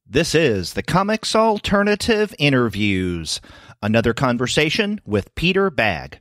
This is the Comics Alternative Interviews, another conversation with Peter Bagge.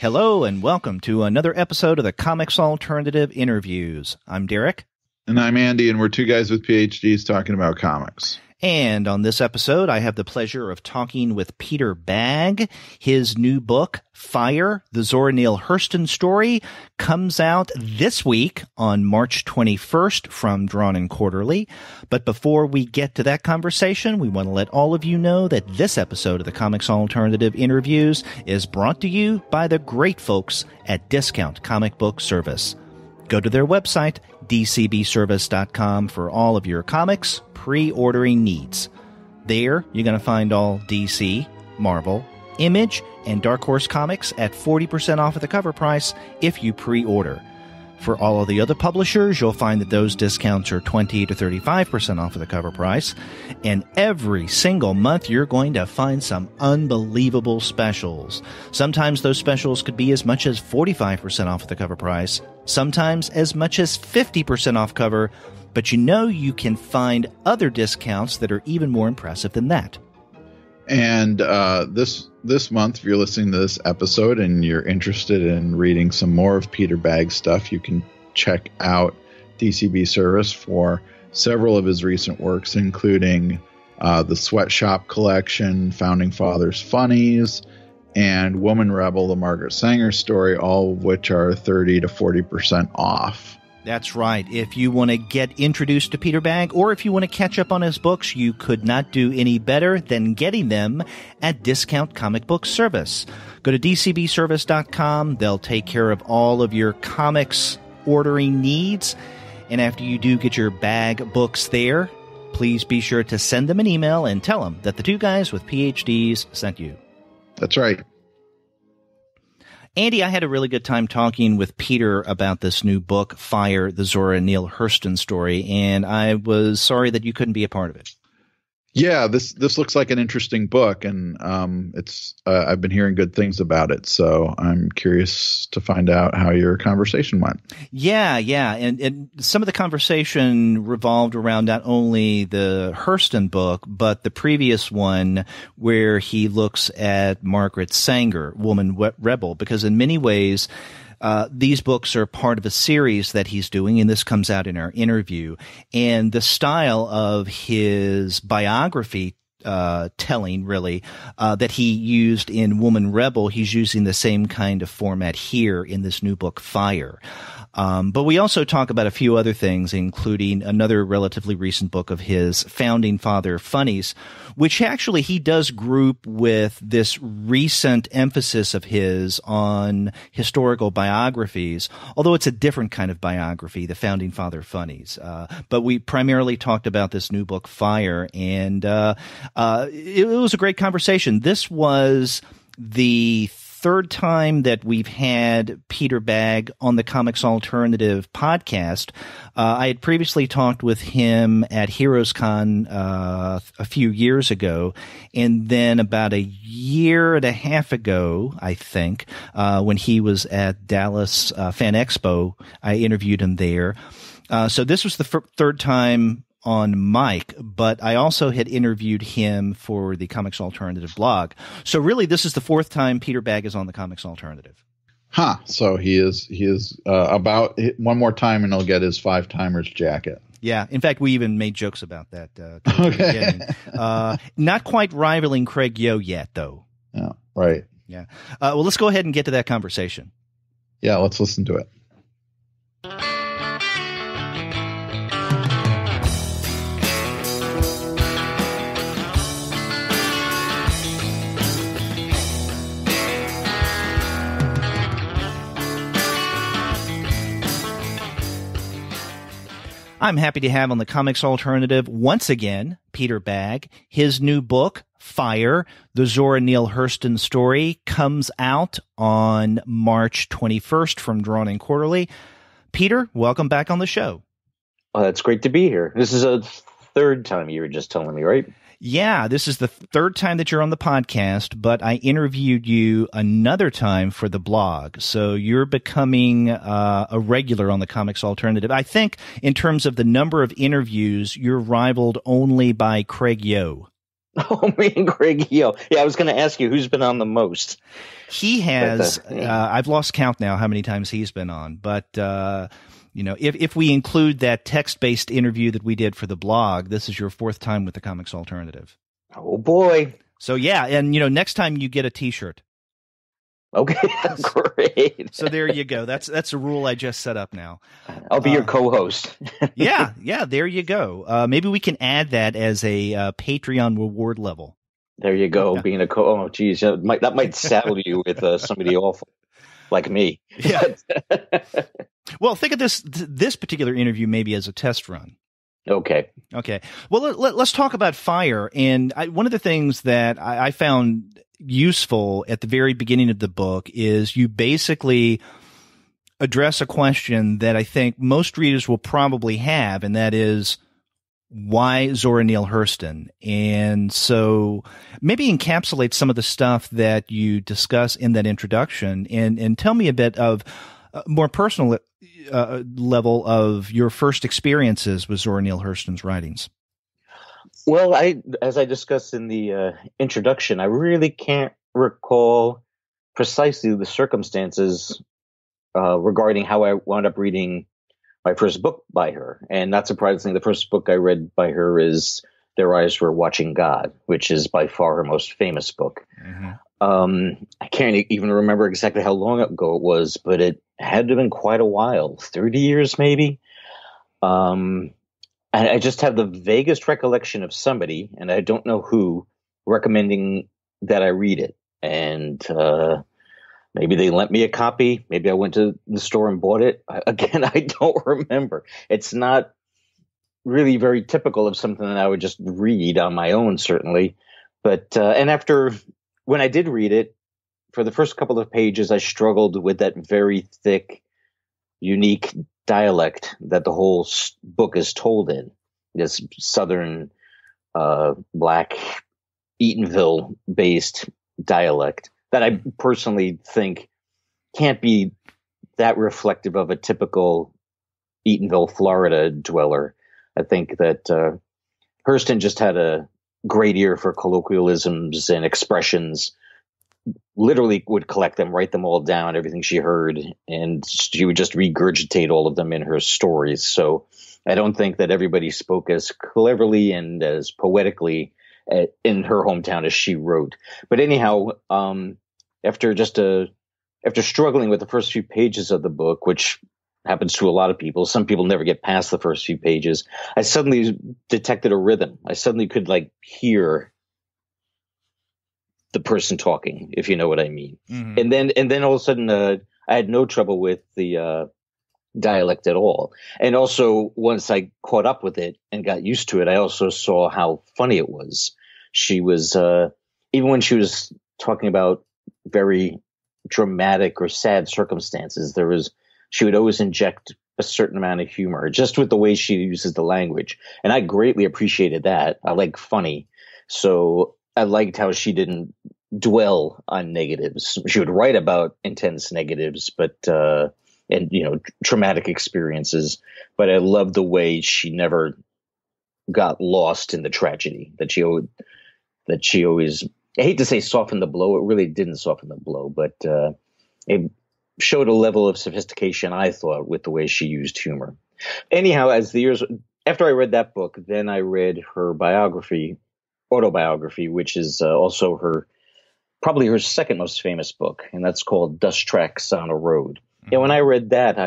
Hello and welcome to another episode of the Comics Alternative Interviews. I'm Derek. And I'm Andy, and we're two guys with PhDs talking about comics. And on this episode, I have the pleasure of talking with Peter Bagge. His new book, Fire, the Zora Neale Hurston Story, comes out this week on March 21st from Drawn & Quarterly. But before we get to that conversation, we want to let all of you know that this episode of the Comics Alternative Interviews is brought to you by the great folks at Discount Comic Book Service. Go to their website, dcbservice.com, for all of your comics pre-ordering needs. There, you're going to find all DC, Marvel, Image, and Dark Horse comics at 40% off of the cover price if you pre-order. For all of the other publishers, you'll find that those discounts are 20 to 35% off of the cover price. And every single month, you're going to find some unbelievable specials. Sometimes those specials could be as much as 45% off of the cover price. Sometimes as much as 50% off cover. But you know you can find other discounts that are even more impressive than that. And this month, if you're listening to this episode and you're interested in reading some more of Peter Bagge's stuff, you can check out DCB Service for several of his recent works, including the Sweatshop Collection, Founding Fathers Funnies, and Woman Rebel, the Margaret Sanger Story, all of which are 30 to 40% off. That's right. If you want to get introduced to Peter Bagge, or if you want to catch up on his books, you could not do any better than getting them at Discount Comic Book Service. Go to dcbservice.com. They'll take care of all of your comics ordering needs. And after you do get your Bagge books there, please be sure to send them an email and tell them that the two guys with PhDs sent you. That's right. Andy, I had a really good time talking with Peter about this new book, Fire, the Zora Neale Hurston Story, and I was sorry that you couldn't be a part of it. Yeah, this looks like an interesting book, and it's I've been hearing good things about it, so I'm curious to find out how your conversation went. Yeah, and some of the conversation revolved around not only the Hurston book, but the previous one where he looks at Margaret Sanger, Woman Rebel, because in many ways these books are part of a series that he's doing, and this comes out in our interview. And the style of his biography telling, really, that he used in Woman Rebel, he's using the same kind of format here in this new book, Fire. But we also talk about a few other things, including another relatively recent book of his, Founding Father Funnies, which actually he does group with this recent emphasis of his on historical biographies, although it's a different kind of biography, the Founding Father Funnies. But we primarily talked about this new book, Fire, and it was a great conversation. This was the third time that we've had Peter Bagge on the Comics Alternative podcast. I had previously talked with him at HeroesCon a few years ago, and then about a year and a half ago, I think, when he was at Dallas Fan Expo, I interviewed him there. So this was the third time on mic, but I also had interviewed him for the Comics Alternative blog. So really, this is the fourth time Peter Bagge is on the Comics Alternative. So he is about one more time, and he'll get his 5-timers jacket. Yeah. In fact, we even made jokes about that. Okay. Not quite rivaling Craig Yo yet, though. Yeah. Right. Yeah. Well, let's go ahead and get to that conversation. Yeah. Let's listen to it. I'm happy to have on the Comics Alternative once again Peter Bagge. His new book, Fire, the Zora Neale Hurston Story, comes out on March 21st from Drawn & Quarterly. Peter, welcome back on the show. Oh, that's great to be here. This is a third time you were just telling me, right? Yeah, this is the third time that you're on the podcast, but I interviewed you another time for the blog. So you're becoming a regular on the Comics Alternative. I think in terms of the number of interviews, you're rivaled only by Craig Yo. Oh, me and Craig Yo. Yeah, I was going to ask you who's been on the most. He has, I've lost count now how many times he's been on, but if we include that text-based interview that we did for the blog, this is your fourth time with the Comics Alternative. Oh, boy. So, yeah, and, next time you get a T-shirt. Okay, great. So there you go. That's a rule I just set up now. I'll be your co-host. yeah, there you go. Maybe we can add that as a Patreon reward level. There you go, being a oh, geez, that might saddle you with somebody awful like me. Yeah. Well, think of this particular interview maybe as a test run. Okay. Well, let's talk about fire. And one of the things that I found useful at the very beginning of the book is you basically address a question that I think most readers will probably have, and that is, why Zora Neale Hurston? And so maybe encapsulate some of the stuff that you discuss in that introduction and tell me a bit of more personal level of your first experiences with Zora Neale Hurston's writings. Well, as I discussed in the introduction, I really can't recall precisely the circumstances regarding how I wound up reading my first book by her. And not surprisingly, the first book I read by her is Their Eyes Were Watching God, which is by far her most famous book. Mm-hmm. I can't even remember exactly how long ago it was, but it had to have been quite a while, 30 years maybe. And I just have the vaguest recollection of somebody, and I don't know who, recommending that I read it. And maybe they lent me a copy. Maybe I went to the store and bought it. Again, I don't remember. It's not really very typical of something that I would just read on my own, certainly. But and when I did read it, for the first couple of pages, I struggled with that very thick, unique dialect that the whole book is told in. This Southern, Black, Eatonville-based dialect that I personally think can't be that reflective of a typical Eatonville, Florida dweller. I think that Hurston just had a great ear for colloquialisms and expressions, literally would collect them, write them all down, everything she heard, and she would just regurgitate all of them in her stories. So I don't think that everybody spoke as cleverly and as poetically in her hometown as she wrote. But anyhow, after struggling with the first few pages of the book, which happens to a lot of people, some people never get past the first few pages, I suddenly detected a rhythm. I suddenly could hear the person talking, if you know what I mean. Mm-hmm. And then all of a sudden, I had no trouble with the dialect at all. And also, once I caught up with it and got used to it, I also saw how funny it was. She was, even when she was talking about very dramatic or sad circumstances, she would always inject a certain amount of humor just with the way she uses the language. And I greatly appreciated that. I like funny. So I liked how she didn't dwell on negatives. She would write about intense negatives, but traumatic experiences. But I loved the way she never got lost in the tragedy. That she always. I hate to say soften the blow. It really didn't soften the blow, but it showed a level of sophistication, I thought, with the way she used humor. Anyhow, as the years after I read that book, then I read her autobiography, which is also probably her second most famous book, and that's called Dust Tracks on a Road. Mm-hmm. And when I read that,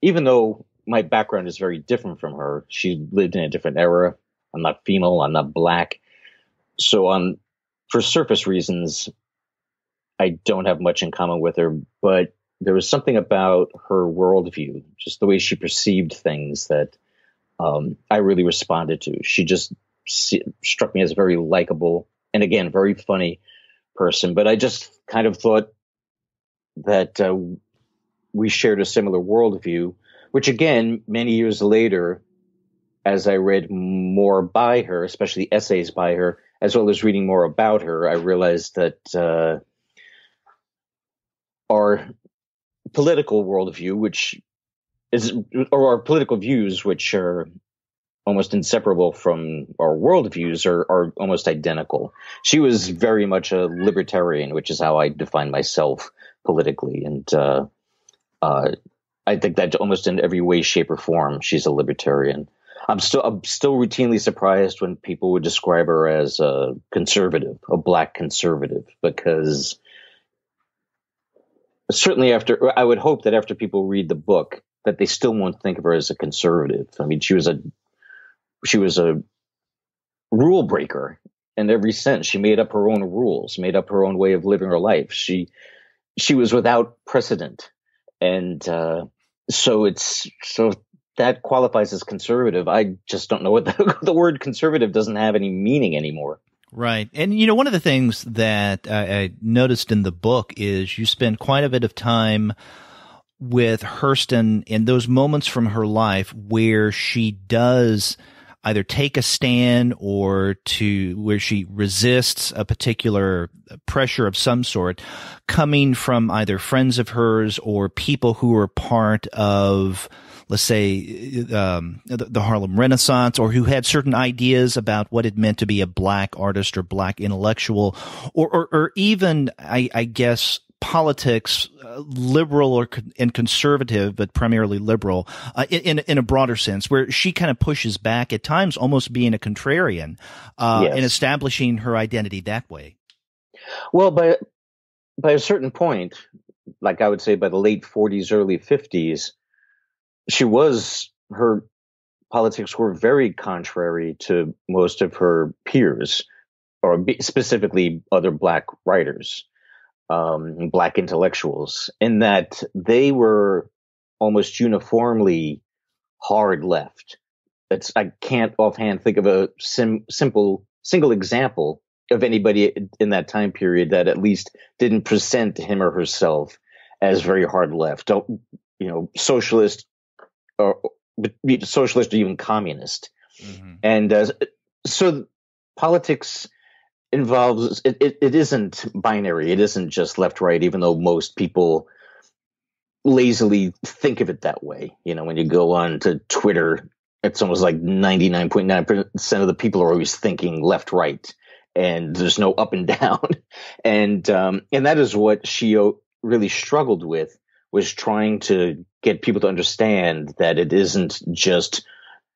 even though my background is very different from her, she lived in a different era. I'm not female, I'm not black. So for surface reasons, I don't have much in common with her, but there was something about her worldview, just the way she perceived things, that I really responded to. She just struck me as a very likable and, again, very funny person. But I just kind of thought that we shared a similar worldview, which again, many years later, as I read more by her, especially essays by her, as well as reading more about her, I realized that our political worldview, or our political views, which are almost inseparable from our worldviews, are almost identical. She was very much a libertarian, which is how I define myself politically. And I think that almost in every way, shape, or form, she's a libertarian. I'm still routinely surprised when people would describe her as a conservative, a black conservative, because certainly I would hope that after people read the book, that they still won't think of her as a conservative. I mean, she was a rule breaker in every sense. She made up her own rules, made up her own way of living her life. She was without precedent, and so that qualifies as conservative. I just don't know what the word conservative doesn't have any meaning anymore. Right. And, one of the things that I noticed in the book is you spend quite a bit of time with Hurston in those moments from her life where she does either take a stand or where she resists a particular pressure of some sort coming from either friends of hers or people who are part of, let's say, the Harlem Renaissance, or who had certain ideas about what it meant to be a black artist or black intellectual, or even, I guess, politics, liberal and conservative, but primarily liberal, in a broader sense, where she kind of pushes back at times, almost being a contrarian, yes, and establishing her identity that way. Well, by a certain point, like I would say by the late 40s, early 50s, her politics were very contrary to most of her peers, or specifically other black writers. Black intellectuals, in that they were almost uniformly hard left. I can't offhand think of a single example of anybody in that time period that at least didn't present him or herself as very hard left. Socialist or even communist. Mm-hmm. And so politics involves it isn't binary. It isn't just left right, even though most people lazily think of it that way. When you go on to Twitter, it's almost like 99.9% of the people are always thinking left right, and there's no up and down. And that is what she really struggled with, was trying to get people to understand that it isn't just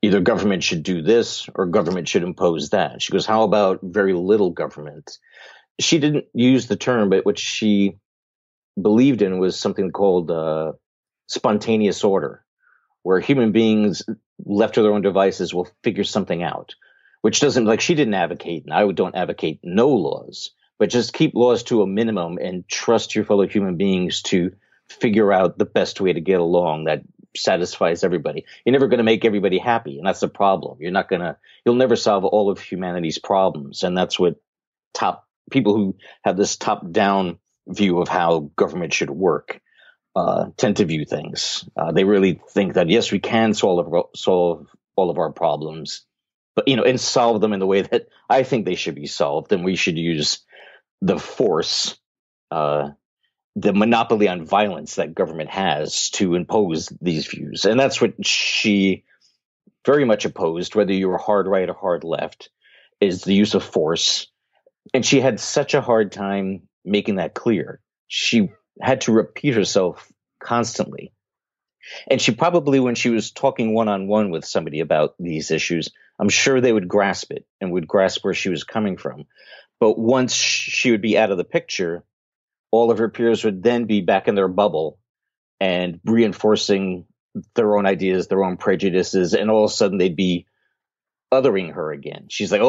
either government should do this or government should impose that. She goes, how about very little government? She didn't use the term, but what she believed in was something called spontaneous order, where human beings left to their own devices will figure something out, which doesn't, like, she didn't advocate, and I don't advocate no laws, but just keep laws to a minimum and trust your fellow human beings to figure out the best way to get along that satisfies everybody. You're never going to make everybody happy, and that's the problem. You'll never solve all of humanity's problems, and that's what people who have this top-down view of how government should work tend to view things. They really think that, yes, we can solve all of our problems, but and solve them in the way that I think they should be solved, and we should use the force, the monopoly on violence that government has to impose these views. And that's what she very much opposed, whether you were hard right or hard left, is the use of force. And she had such a hard time making that clear. She had to repeat herself constantly. And she probably, when she was talking one-on-one with somebody about these issues, I'm sure they would grasp it and would grasp where she was coming from. But once she would be out of the picture, all of her peers would then be back in their bubble and reinforcing their own ideas, their own prejudices, and all of a sudden they'd be othering her again. She's like,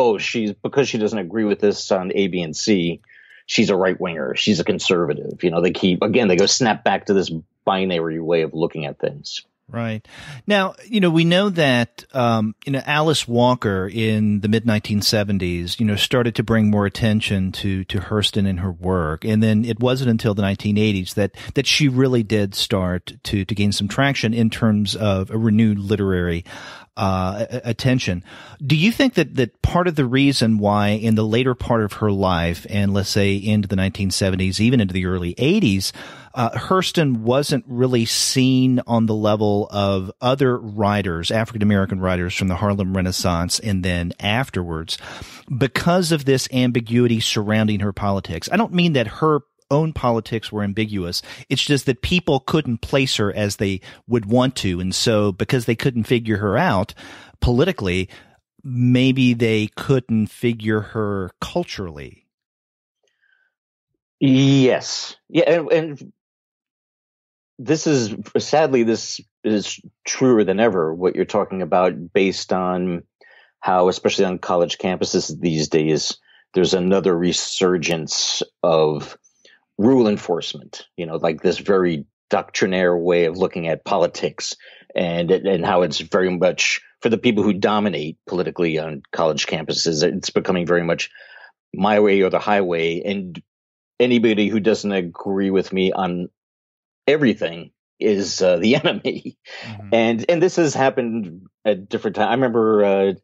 because she doesn't agree with this on A, B, and C, she's a right winger. She's a conservative. They go snap back to this binary way of looking at things. Right. Now, we know that, Alice Walker in the mid-1970s, started to bring more attention to Hurston and her work. And then it wasn't until the 1980s that she really did start to gain some traction in terms of a renewed literary attention. Do you think that part of the reason why in the later part of her life, and let's say into the 1970s, even into the early 80s, Hurston wasn't really seen on the level of other writers, African-American writers from the Harlem Renaissance and then afterwards, because of this ambiguity surrounding her politics? I don't mean that her own politics were ambiguous. It's just that people couldn't place her as they would want to. And so because they couldn't figure her out politically, maybe they couldn't figure her culturally. Yes. Yeah. And this is truer than ever, what you're talking about, based on how, especially on college campuses these days, there's another resurgence of rule enforcement, like this very doctrinaire way of looking at politics, and how it's very much, for the people who dominate politically on college campuses, it's becoming very much my way or the highway. And anybody who doesn't agree with me on everything is the enemy. Mm-hmm. And this has happened at different times. I remember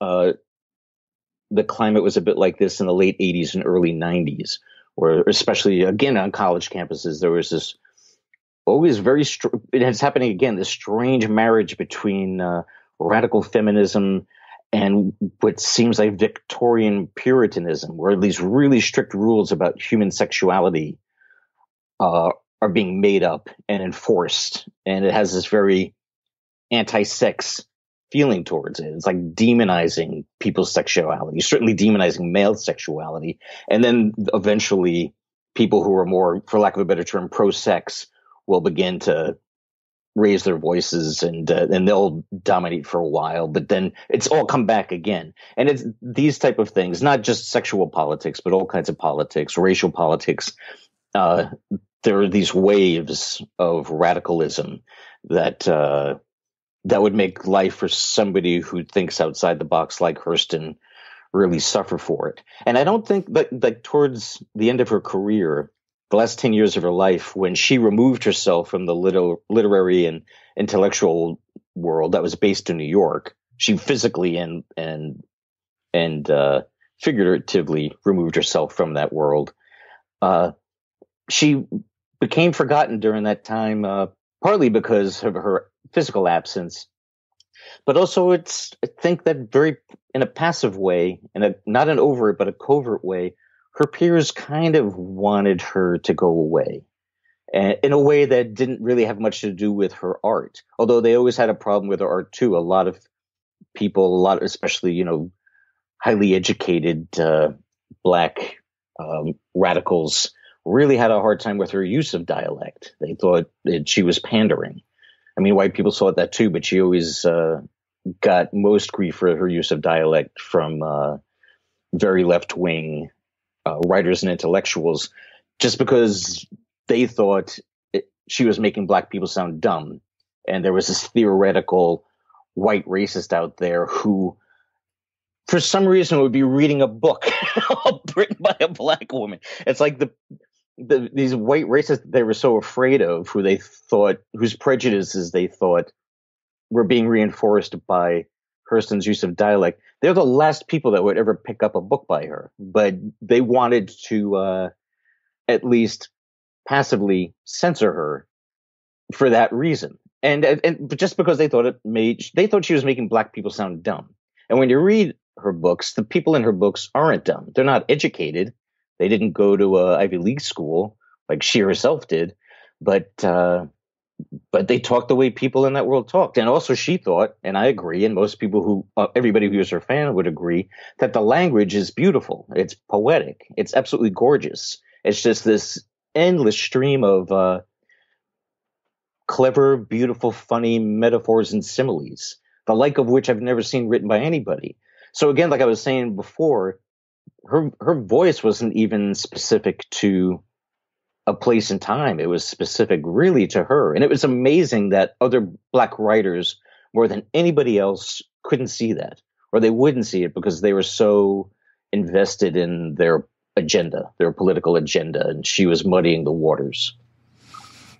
the climate was a bit like this in the late 80s and early 90s, where, especially again on college campuses, there was this always it's happening again, this strange marriage between radical feminism and what seems like Victorian Puritanism, where these really strict rules about human sexuality are being made up and enforced, and it has this very anti-sex feeling towards it. It's like demonizing people's sexuality, certainly demonizing male sexuality, and then eventually people who are more, for lack of a better term, pro-sex will begin to raise their voices, and they'll dominate for a while, but then it's all come back again. And it's these type of things, not just sexual politics, but all kinds of politics, racial politics. There are these waves of radicalism that would make life for somebody who thinks outside the box like Hurston really suffer for it. And I don't think that towards the end of her career, the last 10 years of her life, when she removed herself from the literary and intellectual world that was based in New York, she physically and figuratively removed herself from that world. She became forgotten during that time, partly because of her physical absence, but also I think that very in a passive way, not an overt but a covert way, her peers kind of wanted her to go away, and in a way that didn't really have much to do with her art, although they always had a problem with her art too. A lot of people, especially highly educated black radicals, really had a hard time with her use of dialect. They thought she was pandering. I mean, white people saw that too, but she always got most grief for her use of dialect from very left-wing writers and intellectuals, just because they thought she was making black people sound dumb. And there was this theoretical white racist out there who, for some reason, would be reading a book written by a black woman. It's like these white racists they were so afraid of, whose prejudices they thought were being reinforced by Hurston's use of dialect. They're the last people that would ever pick up a book by her, but they wanted to at least passively censor her for that reason. And just because they thought she was making black people sound dumb. And when you read her books, the people in her books aren't dumb. They're not educated. They didn't go to a Ivy League school like she herself did, but they talked the way people in that world talked. And also she thought, and I agree, and most people everybody who is her fan would agree, that the language is beautiful. It's poetic. It's absolutely gorgeous. It's just this endless stream of clever, beautiful, funny metaphors and similes, the like of which I've never seen written by anybody. So again, like I was saying before, her voice wasn't even specific to a place and time. It was specific really to her. And it was amazing that other Black writers, more than anybody else, couldn't see that, or they wouldn't see it because they were so invested in their agenda, their political agenda, and she was muddying the waters.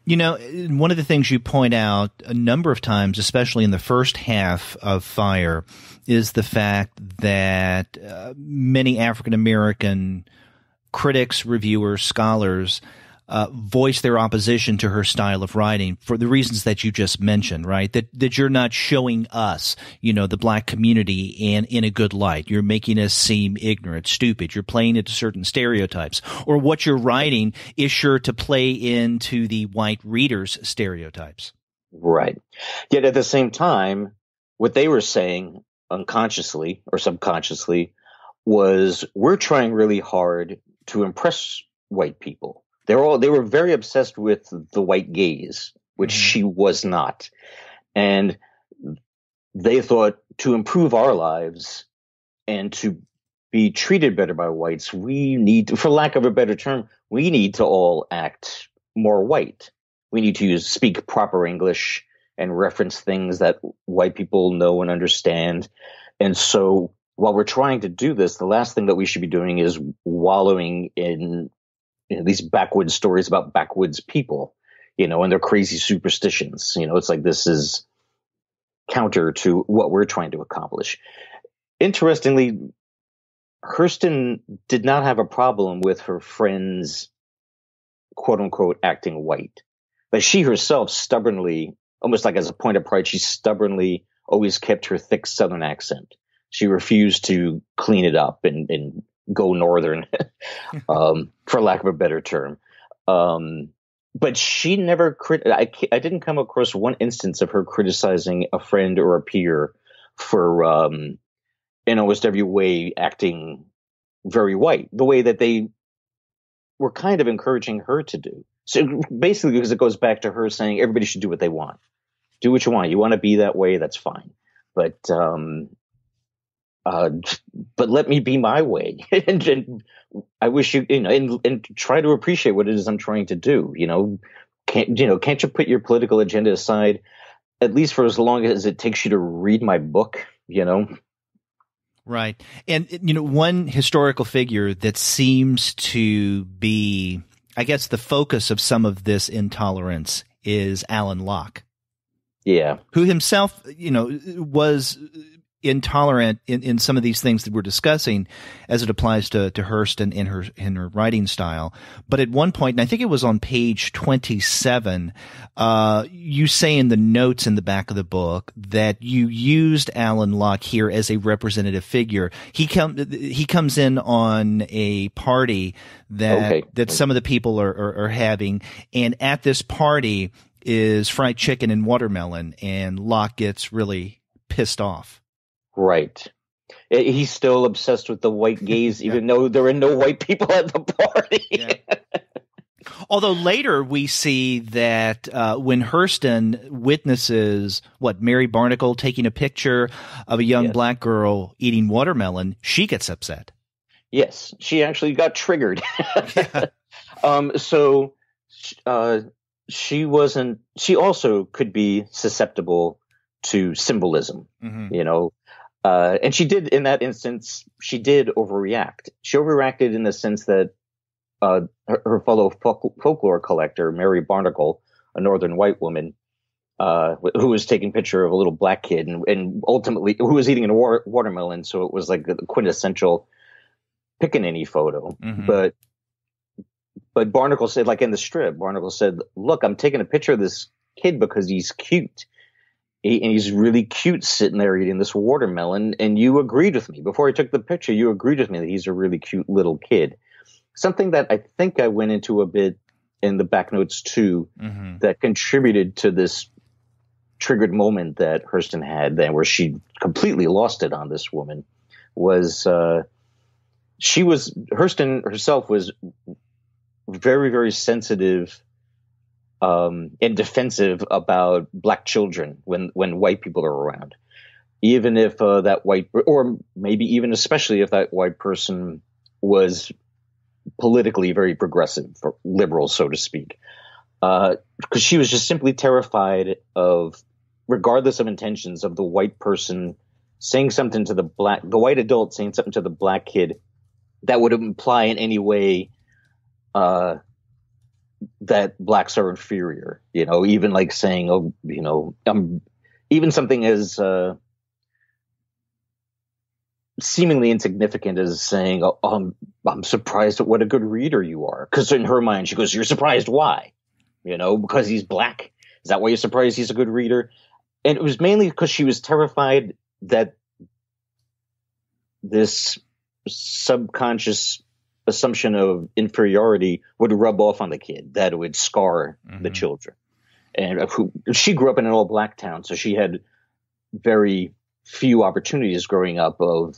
You know, one of the things you point out a number of times, especially in the first half of Fire, is the fact that many African-American critics, reviewers, scholars voice their opposition to her style of writing for the reasons that you just mentioned, right? That you're not showing us, you know, the Black community in a good light. You're making us seem ignorant, stupid. You're playing into certain stereotypes, or what you're writing is sure to play into the white reader's stereotypes. Right. Yet at the same time, what they were saying unconsciously or subconsciously was, we're trying really hard to impress white people. They were very obsessed with the white gaze, which she was not. And they thought, to improve our lives and to be treated better by whites, we need to, for lack of a better term, we need to all act more white. We need to speak proper English and reference things that white people know and understand. And so while we're trying to do this, the last thing that we should be doing is wallowing in these backwoods stories about backwoods people, and their crazy superstitions. It's like, this is counter to what we're trying to accomplish. Interestingly, Hurston did not have a problem with her friends, quote unquote, acting white. But she herself stubbornly, almost like as a point of pride, she stubbornly always kept her thick Southern accent. She refused to clean it up and go Northern, for lack of a better term. But she never I didn't come across one instance of her criticizing a friend or a peer for, in almost every way, acting very white, the way that they were kind of encouraging her to do. So basically, because it goes back to her saying everybody should do what they want. Do what you want. You want to be that way, that's fine. But let me be my way. and I wish and try to appreciate what it is I'm trying to do. Can't you put your political agenda aside, at least for as long as it takes you to read my book, Right. And, one historical figure that seems to be, I guess, the focus of some of this intolerance is Alan Locke. Yeah. Who himself, was intolerant in some of these things that we're discussing as it applies to Hurston in her writing style. But at one point, and I think it was on page 27, you say in the notes in the back of the book that you used Alan Locke here as a representative figure. He comes in on a party that some of the people are having, and at this party is fried chicken and watermelon, and Locke gets really pissed off. Right. He's still obsessed with the white gaze, even though there are no white people at the party. Yeah. Although later we see that when Hurston witnesses Mary Barnacle taking a picture of a young black girl eating watermelon, she gets upset. Yes, she actually got triggered. So she also could be susceptible to symbolism, and she did, in that instance, she did overreact. She overreacted in the sense that her fellow folklore collector, Mary Barnacle, a northern white woman, who was taking a picture of a little black kid and ultimately who was eating a watermelon. So it was like the quintessential pickaninny photo. But Barnacle said, like in the strip, Barnacle said, look, I'm taking a picture of this kid because he's cute. And he's really cute sitting there eating this watermelon. And you agreed with me. Before I took the picture, you agreed with me that he's a really cute little kid. Something that I think I went into a bit in the back notes too, that contributed to this triggered moment that Hurston had then, where she completely lost it on this woman, was Hurston herself was very, very sensitive and defensive about black children when white people are around, even if that white, or maybe even especially if that white person was politically very progressive, liberal, so to speak, because she was just simply terrified of, regardless of intentions, of the white person saying something to the white adult saying something to the black kid that would imply in any way that blacks are inferior, even like saying, even something as seemingly insignificant as saying, I'm surprised at what a good reader you are. Because in her mind, she goes, you're surprised why? Because he's black? Is that why you're surprised he's a good reader? And it was mainly because she was terrified that this subconscious assumption of inferiority would rub off on the kid, that it would scar the children. And she grew up in an all black town, so she had very few opportunities growing up of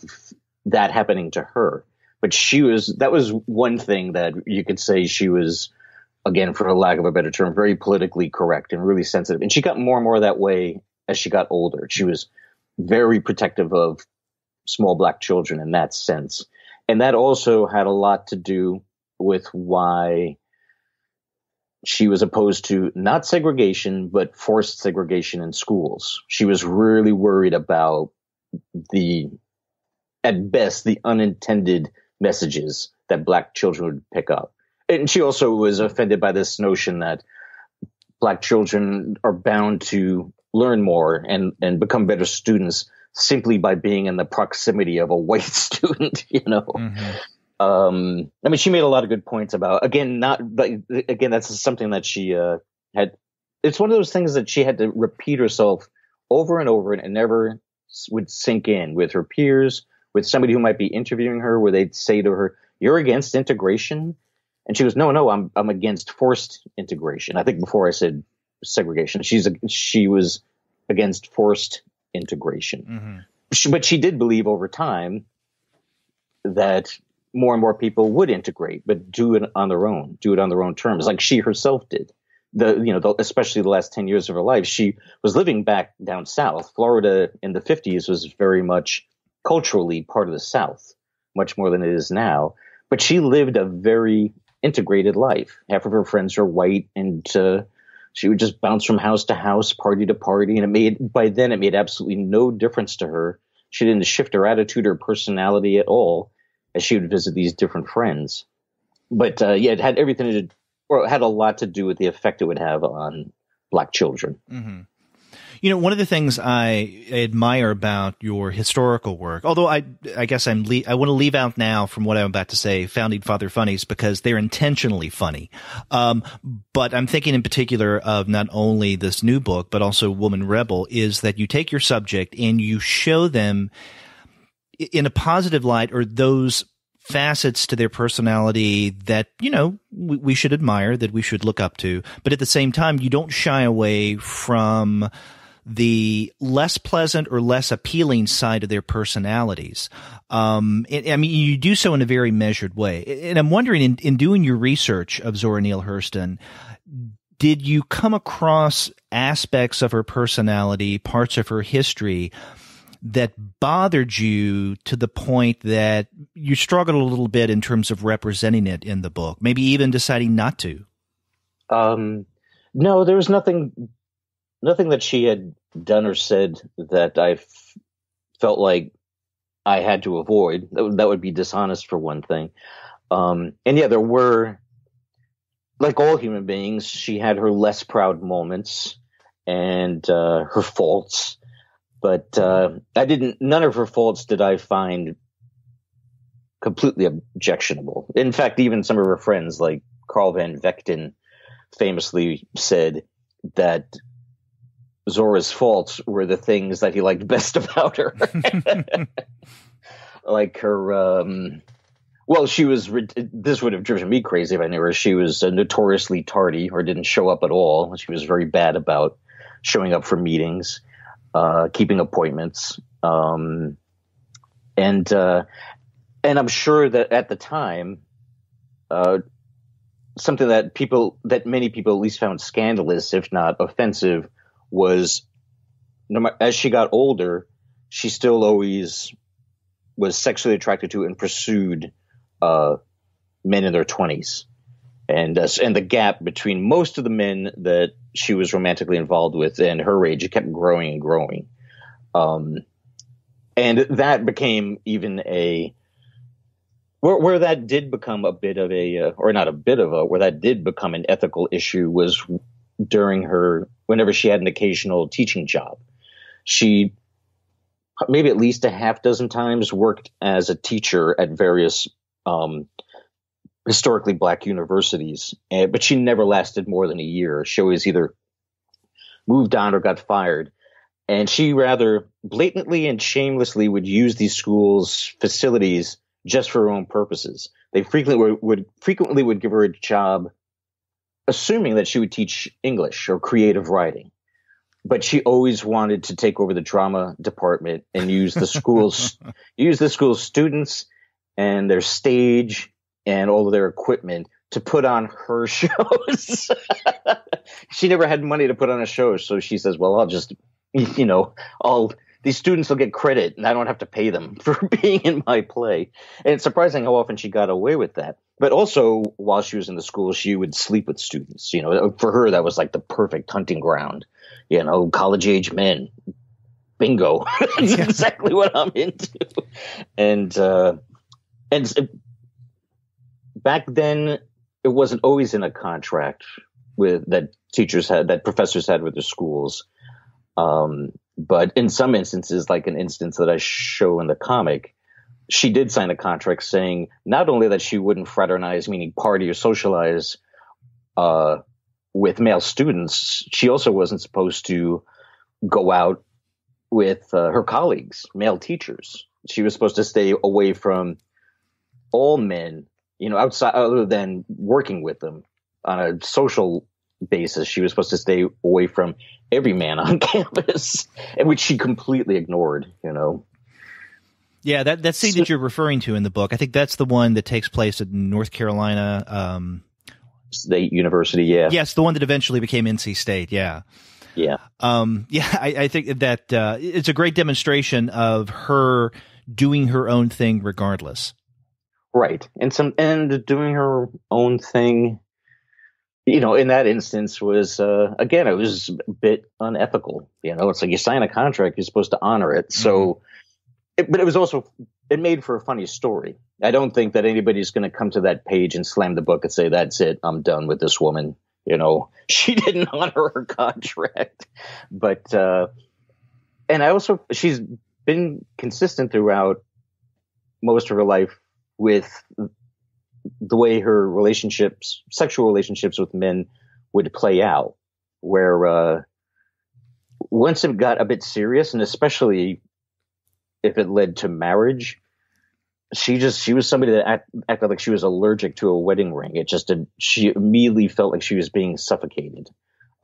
that happening to her. But that was one thing that you could say she was, again, for lack of a better term, very politically correct and really sensitive. And she got more and more that way as she got older. She was very protective of small black children in that sense. And that also had a lot to do with why she was opposed to not segregation, but forced segregation in schools. She was really worried about at best, the unintended messages that black children would pick up. And she also was offended by this notion that black children are bound to learn more and become better students simply by being in the proximity of a white student, I mean, she made a lot of good points about, that's something that she had. It's one of those things that she had to repeat herself over and over, and it never would sink in with her peers, with somebody who might be interviewing her, where they'd say to her, you're against integration? And she goes, no, I'm against forced integration. I think before I said segregation, she was against forced integration. But she did believe over time that more and more people would integrate, but do it on their own terms, like she herself did. Especially the last 10 years of her life, she was living back down south. Florida in the 50s was very much culturally part of the South, much more than it is now. But she lived a very integrated life. Half of her friends are white, and she would just bounce from house to house, party to party. And by then it made absolutely no difference to her. She didn't shift her attitude or personality at all as she would visit these different friends. But it had everything to do, or it had a lot to do with the effect it would have on black children. One of the things I admire about your historical work, although I guess I want to leave out now from what I'm about to say, Founding Father Funnies, because they're intentionally funny. But I'm thinking in particular of not only this new book, but also Woman Rebel, is that you take your subject and you show them in a positive light, or those facets to their personality that, we should admire, that we should look up to. But at the same time, you don't shy away from the less pleasant or less appealing side of their personalities. You do so in a very measured way. And I'm wondering, in doing your research of Zora Neale Hurston, did you come across aspects of her personality, parts of her history that bothered you to the point that you struggled a little bit in terms of representing it in the book, maybe even deciding not to? No, there was nothing that she had done or said that I felt like I had to avoid. That would be dishonest, for one thing. There were, like all human beings, she had her less proud moments and her faults. But none of her faults did I find completely objectionable. In fact, even some of her friends, like Carl Van Vechten, famously said that Zora's faults were the things that he liked best about her. Like her, she was, this would have driven me crazy if I knew her. She was notoriously tardy, or didn't show up at all. She was very bad about showing up for meetings. Keeping appointments. And I'm sure that at the time, something that many people at least found scandalous, if not offensive, was as she got older, she still always was sexually attracted to and pursued men in their 20s. And the gap between most of the men that she was romantically involved with and her age, it kept growing and growing. And that became even where that did become a bit of where that did become an ethical issue was whenever she had an occasional teaching job. She maybe at least a half dozen times worked as a teacher at various historically black universities, but she never lasted more than a year. She always either moved on or got fired. And she rather blatantly and shamelessly would use these schools' facilities just for her own purposes. They frequently would give her a job assuming that she would teach English or creative writing. But she always wanted to take over the drama department and use the school's students and their stage and all of their equipment to put on her shows. She never had money to put on a show, so she says, well, I'll just, these students will get credit and I don't have to pay them for being in my play. And it's surprising how often she got away with that. But also, while she was in the school, she would sleep with students. For her, that was like the perfect hunting ground. College-age men. Bingo. That's exactly what I'm into. And back then, it wasn't always in a contract that professors had with the schools. But in some instances, like an instance that I show in the comic, she did sign a contract saying not only that she wouldn't fraternize, meaning party or socialize, with male students, she also wasn't supposed to go out with her colleagues, male teachers. She was supposed to stay away from all men, outside, other than working with them on a social basis. She was supposed to stay away from every man on campus, and which she completely ignored, Yeah, that scene that you're referring to in the book, I think that's the one that takes place at North Carolina State University. Yeah. Yes, the one that eventually became NC State. Yeah. Yeah. I think that it's a great demonstration of her doing her own thing regardless. Right. And doing her own thing, in that instance was, again, it was a bit unethical. It's like you sign a contract, you're supposed to honor it. So, but it was also, it made for a funny story. I don't think that anybody's going to come to that page and slam the book and say, that's it, I'm done with this woman. She didn't honor her contract. But, and she's been consistent throughout most of her life with the way her sexual relationships with men would play out, where once it got a bit serious, and especially if it led to marriage, she was somebody that acted like she was allergic to a wedding ring. She immediately felt like she was being suffocated.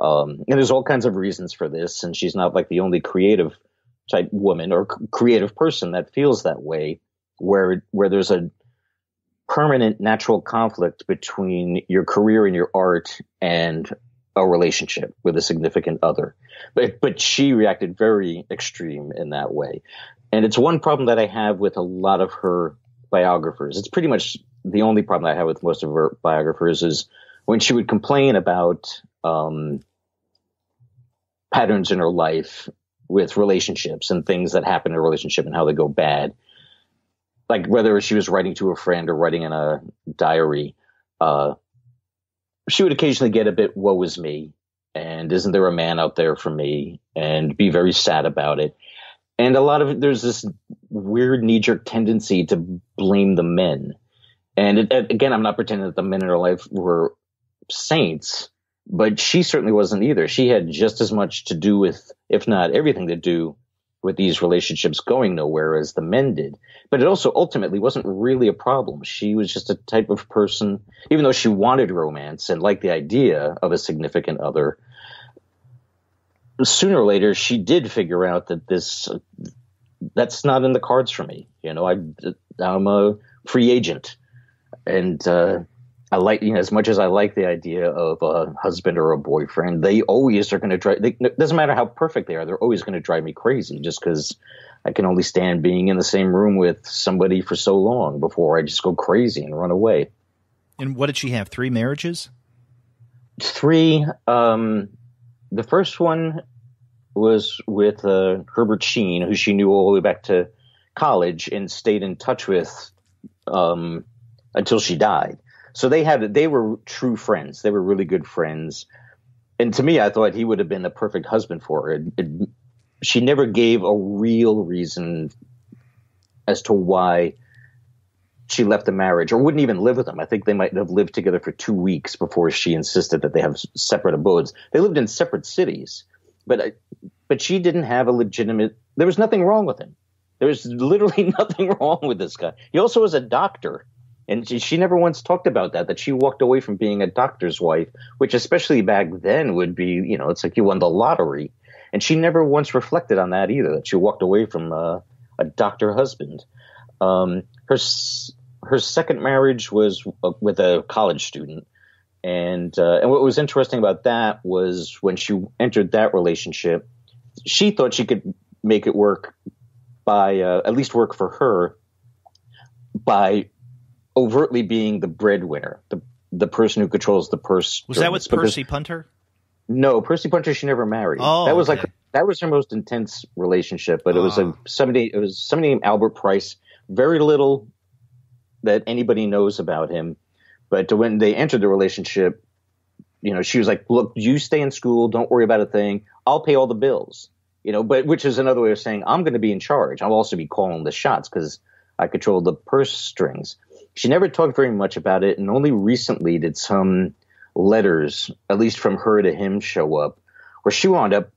And there's all kinds of reasons for this, and she's not like the only creative type woman or creative person that feels that way, where there's a permanent natural conflict between your career and your art and a relationship with a significant other. But she reacted very extreme in that way. And it's one problem that I have with a lot of her biographers. It's pretty much the only problem I have with most of her biographers is when she would complain about patterns in her life with relationships and things that happen in a relationship and how they go bad. Like whether she was writing to a friend or writing in a diary, she would occasionally get a bit woe is me, and isn't there a man out there for me, and be very sad about it. And a lot of it, there's this weird knee-jerk tendency to blame the men. And again, I'm not pretending that the men in her life were saints, but she certainly wasn't either. She had just as much to do with, if not everything to do with these relationships going nowhere as the men did. But it also ultimately wasn't really a problem. She was just a type of person, even though she wanted romance and liked the idea of a significant other, sooner or later she did figure out that that's not in the cards for me. I'm a free agent, and I like, as much as I like the idea of a husband or a boyfriend, they always are going to drive. It doesn't matter how perfect they are; they're always going to drive me crazy. Just because I can only stand being in the same room with somebody for so long before I just go crazy and run away. And what did she have? 3 marriages? 3. The first one was with Herbert Sheen, who she knew all the way back to college and stayed in touch with until she died. So they were true friends. They were really good friends. And to me, I thought he would have been the perfect husband for her. She never gave a real reason as to why she left the marriage or wouldn't even live with him. I think they might have lived together for 2 weeks before she insisted that they have separate abodes. They lived in separate cities, but she didn't have a legitimate – there was nothing wrong with him. There was literally nothing wrong with this guy. He also was a doctor, and she never once talked about that she walked away from being a doctor's wife, which especially back then would be, it's like you won the lottery. And she never once reflected on that either, that she walked away from a doctor husband. Her second marriage was with a college student. And what was interesting about that was when she entered that relationship, she thought she could make it work by at least work for her by overtly being the breadwinner, the person who controls the purse. Was that with Percy Punter? No, Percy Punter she never married. Oh, that was okay. that was her most intense relationship. But it was somebody named Albert Price. Very little that anybody knows about him. But when they entered the relationship, she was like, "Look, you stay in school. Don't worry about a thing. I'll pay all the bills." But which is another way of saying I'm going to be in charge. I'll also be calling the shots because I control the purse strings. She never talked very much about it, and only recently did some letters, at least from her to him, show up, where she wound up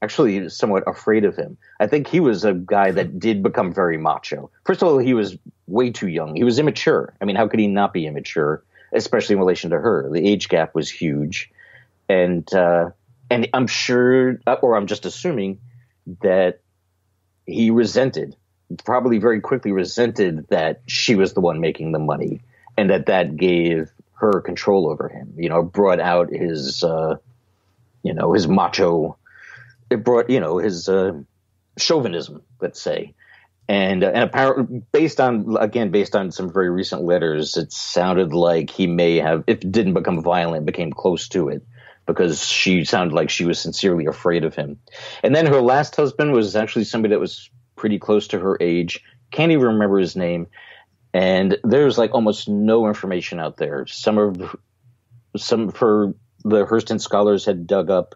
actually somewhat afraid of him. I think he was a guy that did become very macho. First of all, he was way too young. He was immature. I mean, how could he not be immature, especially in relation to her? The age gap was huge. And I'm sure, or I'm just assuming, that he probably very quickly resented that she was the one making the money, and that gave her control over him, brought out his, his macho, it brought, his chauvinism, let's say. And apparently based on some very recent letters, it sounded like he may have, if it didn't become violent, became close to it, because she sounded like she was sincerely afraid of him. And then her last husband was actually somebody that was pretty close to her age. Can't even remember his name. And there's like almost no information out there. Some for the Hurston scholars had dug up.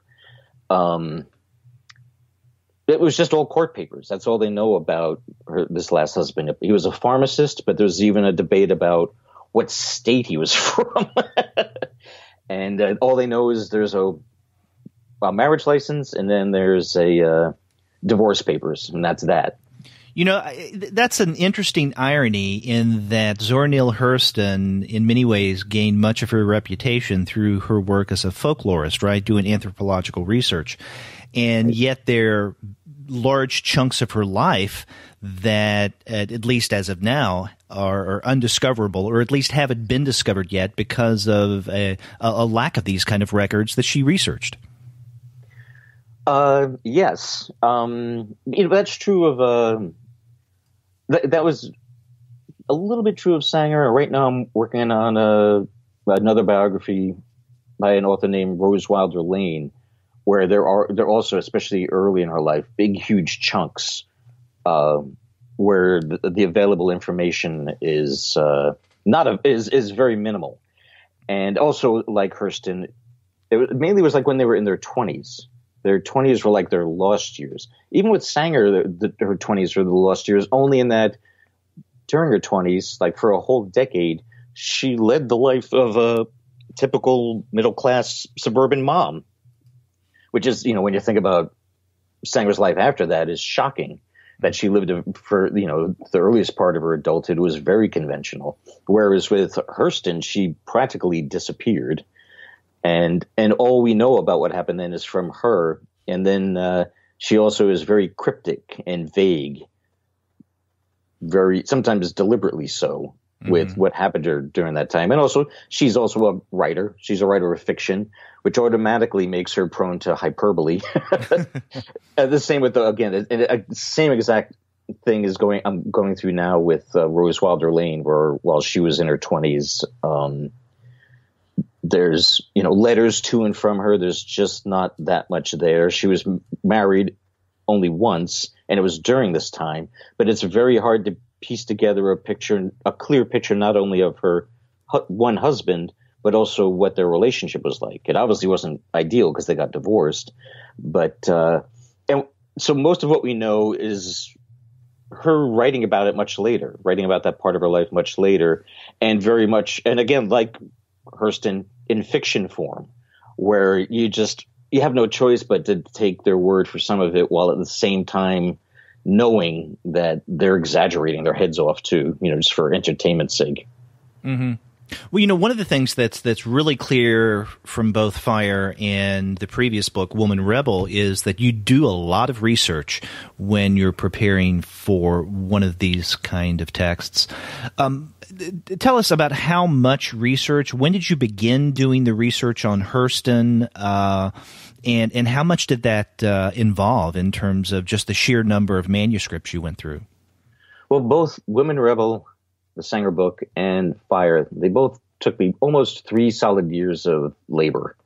It was just all court papers. That's all they know about this last husband. He was a pharmacist, but there's even a debate about what state he was from. And all they know is there's a marriage license, and then there's a divorce papers, and that's that. That's an interesting irony in that Zora Neale Hurston, in many ways, gained much of her reputation through her work as a folklorist, right, doing anthropological research. And yet there are large chunks of her life that, at least as of now, are undiscoverable, or at least haven't been discovered yet because of a lack of these kind of records that she researched. Yes. That's true of that was a little bit true of Sanger. Right now I'm working on another biography by an author named Rose Wilder Lane, where there are also, especially early in her life, big, huge chunks where the available information is is very minimal. And also, like Hurston, it mainly was like when they were in their 20s. Their 20s were like their lost years. Even with Sanger, her 20s were the lost years, only in that during her 20s, like for a whole decade, she led the life of a typical middle-class suburban mom, which is, when you think about Sanger's life after that, is shocking. That she lived for, the earliest part of her adulthood was very conventional. Whereas with Hurston, she practically disappeared. And all we know about what happened then is from her. And then she also is very cryptic and vague, very sometimes deliberately so, with what happened to her during that time. And also, she's also a writer. She's a writer of fiction, which automatically makes her prone to hyperbole. The same with the same exact thing is I'm going through now with Rose Wilder Lane, where while she was in her 20s, there's, letters to and from her. There's just not that much there. She was married only once, and it was during this time. But it's very hard to piece together a clear picture, not only of her one husband, but also what their relationship was like. It obviously wasn't ideal because they got divorced. But and so most of what we know is her writing about it much later, writing about that part of her life much later, and very much, and again, like Hurston, in fiction form, where you have no choice but to take their word for some of it, while at the same time knowing that they're exaggerating their heads off too, just for entertainment's sake. Mm-hmm. Well, one of the things that's really clear from both Fire and the previous book, Woman Rebel, is that you do a lot of research when you're preparing for one of these kind of texts. Tell us about how much research. When did you begin doing the research on Hurston, and how much did that involve in terms of just the sheer number of manuscripts you went through? Well, both Woman Rebel, the Sanger book, and Fire, they both took me almost 3 solid years of labor.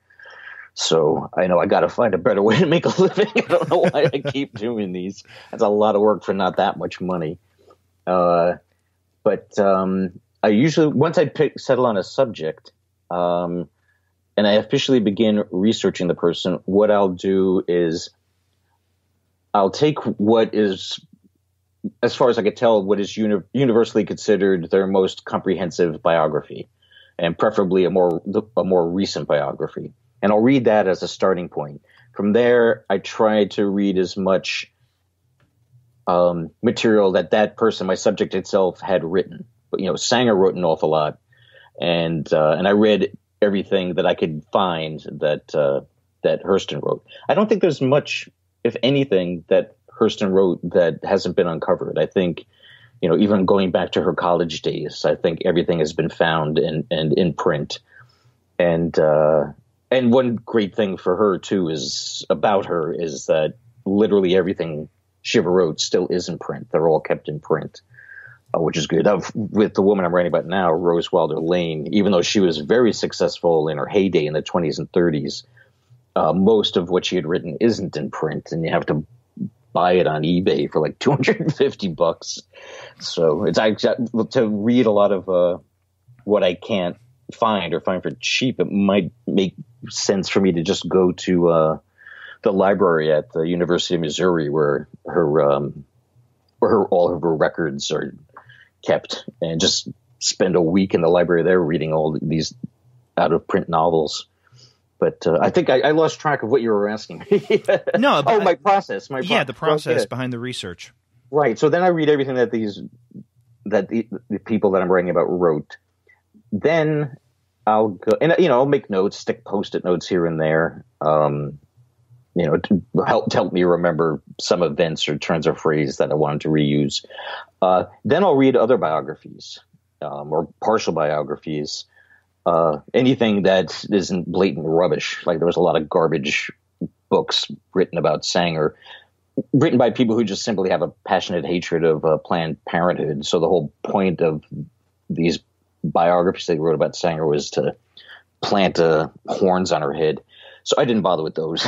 So I know I got to find a better way to make a living. I don't know why I keep doing these. That's a lot of work for not that much money. But I usually, once I settle on a subject, and I officially begin researching the person, what I'll do is I'll take what is, as far as I could tell, what is universally considered their most comprehensive biography, and preferably a more recent biography. And I'll read that as a starting point. From there, I try to read as much material that person, my subject itself, had written. But Sanger wrote an awful lot, and I read everything that I could find that Hurston wrote. I don't think there's much, if anything, that Hurston wrote that hasn't been uncovered. I think, even going back to her college days, I think everything has been found and in print. And one great thing for her too is that literally everything she ever wrote still is in print. They're all kept in print, which is good. With the woman I'm writing about now, Rose Wilder Lane, even though she was very successful in her heyday in the 20s and 30s, most of what she had written isn't in print, and you have to buy it on eBay for like $250. So it's to read a lot of what I can't find or find for cheap. It might make sense for me to just go to the library at the University of Missouri, where all of her records are kept, and just spend a week in the library there reading all these out of print novels. But I think I lost track of what you were asking me. No. My process. The process behind the research. Right. So then I read everything that the people that I'm writing about wrote. Then I'll go and I'll make notes, stick Post-it notes here and there, to help me remember some events or turns of phrase that I wanted to reuse. Then I'll read other biographies or partial biographies. Anything that isn't blatant rubbish. Like there was a lot of garbage books written about Sanger, written by people who just simply have a passionate hatred of Planned Parenthood. So the whole point of these biographies they wrote about Sanger was to plant horns on her head. So I didn't bother with those.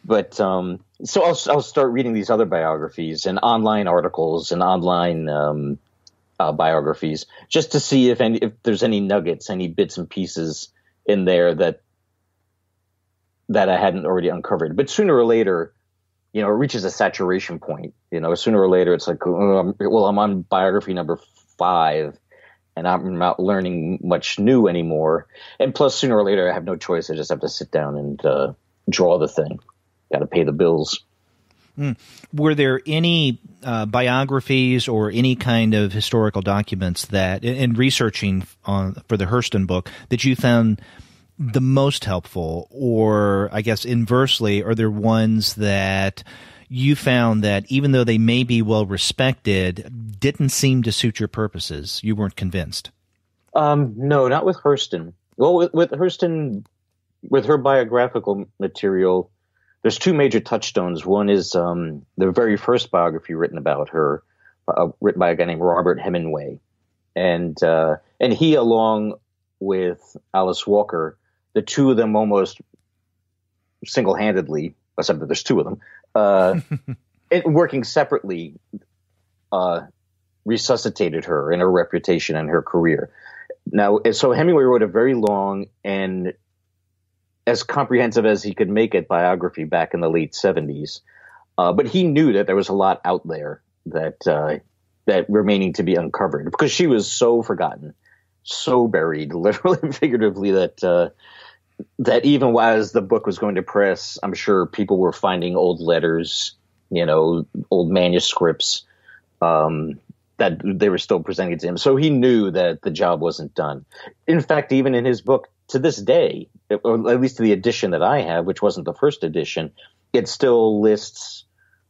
But so I'll start reading these other biographies and online articles and online biographies, just to see if there's any nuggets, any bits and pieces in there that I hadn't already uncovered. But sooner or later, it reaches a saturation point. Sooner or later, it's like, I'm on biography number 5, and I'm not learning much new anymore. And plus, sooner or later, I have no choice. I just have to sit down and draw the thing. Got to pay the bills. Were there any biographies or any kind of historical documents that, in researching for the Hurston book, that you found the most helpful? Or, I guess, inversely, are there ones that you found that, even though they may be well respected, didn't seem to suit your purposes? You weren't convinced? No, not with Hurston. Well, with Hurston, with her biographical material, there's 2 major touchstones. One is the very first biography written about her, written by a guy named Robert Hemingway, and he, along with Alice Walker, the two of them almost single-handedly, except that there's two of them, working separately, resuscitated her and her reputation and her career. Now, so Hemingway wrote a very long and as comprehensive as he could make it biography back in the late 70s. But he knew that there was a lot out there that remaining to be uncovered, because she was so forgotten, so buried, literally and figuratively, that even as the book was going to press, I'm sure people were finding old letters, old manuscripts, that they were still presenting to him. So he knew that the job wasn't done. In fact, even in his book to this day, or at least to the edition that I have, which wasn't the first edition, it still lists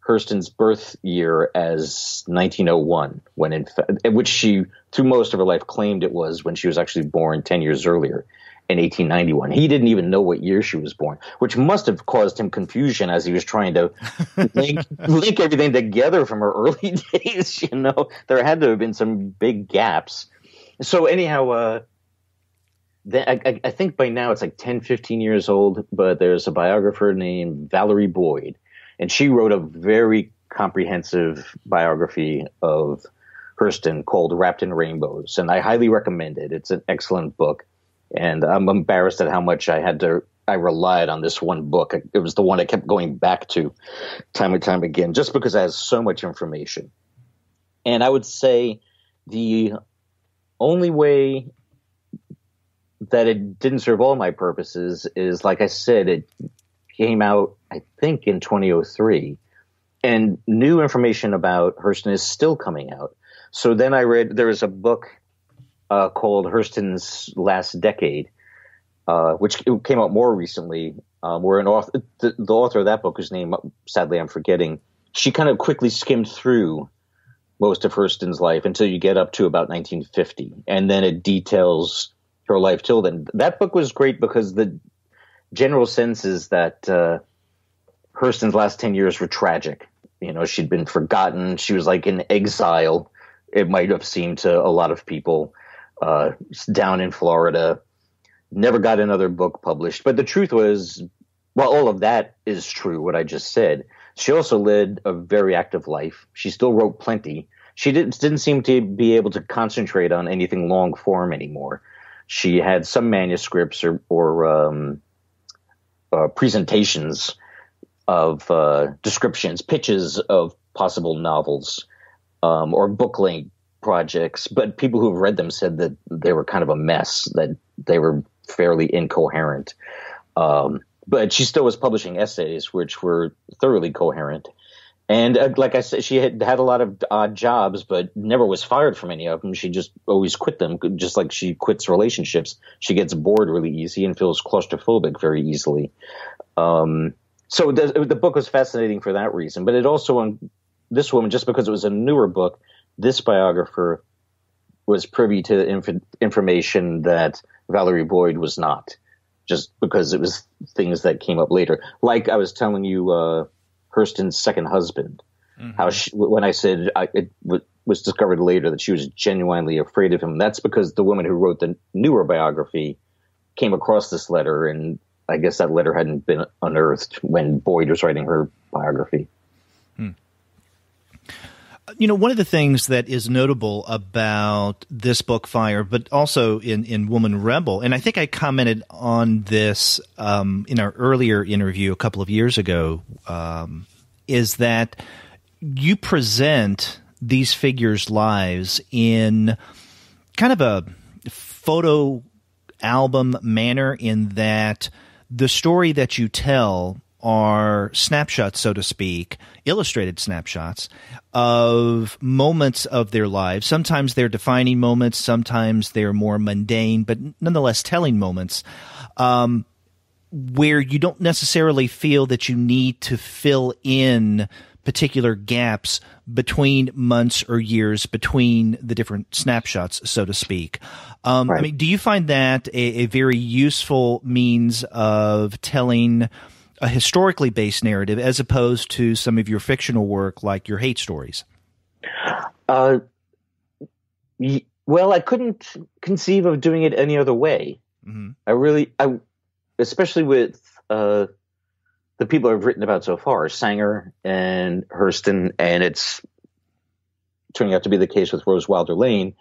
Hurston's birth year as 1901, when which she, through most of her life, claimed it was when she was actually born 10 years earlier in 1891. He didn't even know what year she was born, which must have caused him confusion as he was trying to link everything together from her early days. There had to have been some big gaps. So anyhow, I think by now it's like 10, 15 years old, but there's a biographer named Valerie Boyd, and she wrote a very comprehensive biography of Hurston called Wrapped in Rainbows, and I highly recommend it. It's an excellent book, and I'm embarrassed at how much I relied on this one book. It was the one I kept going back to time and time again, just because it has so much information. And I would say the only way that it didn't serve all my purposes is, like I said, it came out, I think, in 2003, and new information about Hurston is still coming out. So then I read, there was a book called Hurston's Last Decade, which came out more recently, where the author of that book, whose name, sadly, I'm forgetting, she kind of quickly skimmed through most of Hurston's life until you get up to about 1950, and then it details her life till then. That book was great because the general sense is that Hurston's last 10 years were tragic. She'd been forgotten. She was like in exile, it might have seemed to a lot of people, down in Florida, never got another book published. But the truth was, well, all of that is true, what I just said. She also led a very active life. She still wrote plenty. She didn't seem to be able to concentrate on anything long form anymore. She had some manuscripts or presentations of descriptions, pitches of possible novels, or book-length projects. But people who have read them said that they were kind of a mess, that they were fairly incoherent. But she still was publishing essays, which were thoroughly coherent. And like I said, she had a lot of odd jobs, but never was fired from any of them. She just always quit them, just like she quits relationships. She gets bored really easy and feels claustrophobic very easily. So the book was fascinating for that reason. But it also, this woman, just because it was a newer book, this biographer was privy to information that Valerie Boyd was not, just because it was things that came up later. Like I was telling you, Hurston's second husband, how when I said it was discovered later that she was genuinely afraid of him, that's because the woman who wrote the newer biography came across this letter, and I guess that letter hadn't been unearthed when Boyd was writing her biography. One of the things that is notable about this book, Fire, but also in Woman Rebel, and I think I commented on this in our earlier interview a couple of years ago, is that you present these figures' lives in kind of a photo album manner, in that the story that you tell are snapshots, so to speak, illustrated snapshots of moments of their lives. Sometimes they're defining moments, sometimes they're more mundane, but nonetheless telling moments, where you don't necessarily feel that you need to fill in particular gaps between months or years between the different snapshots, so to speak. Right. I mean, do you find that a very useful means of telling a historically based narrative as opposed to some of your fictional work like your hate stories? Well, I couldn't conceive of doing it any other way. I especially with the people I've written about so far, Sanger and Hurston, and it's turning out to be the case with Rose Wilder Lane.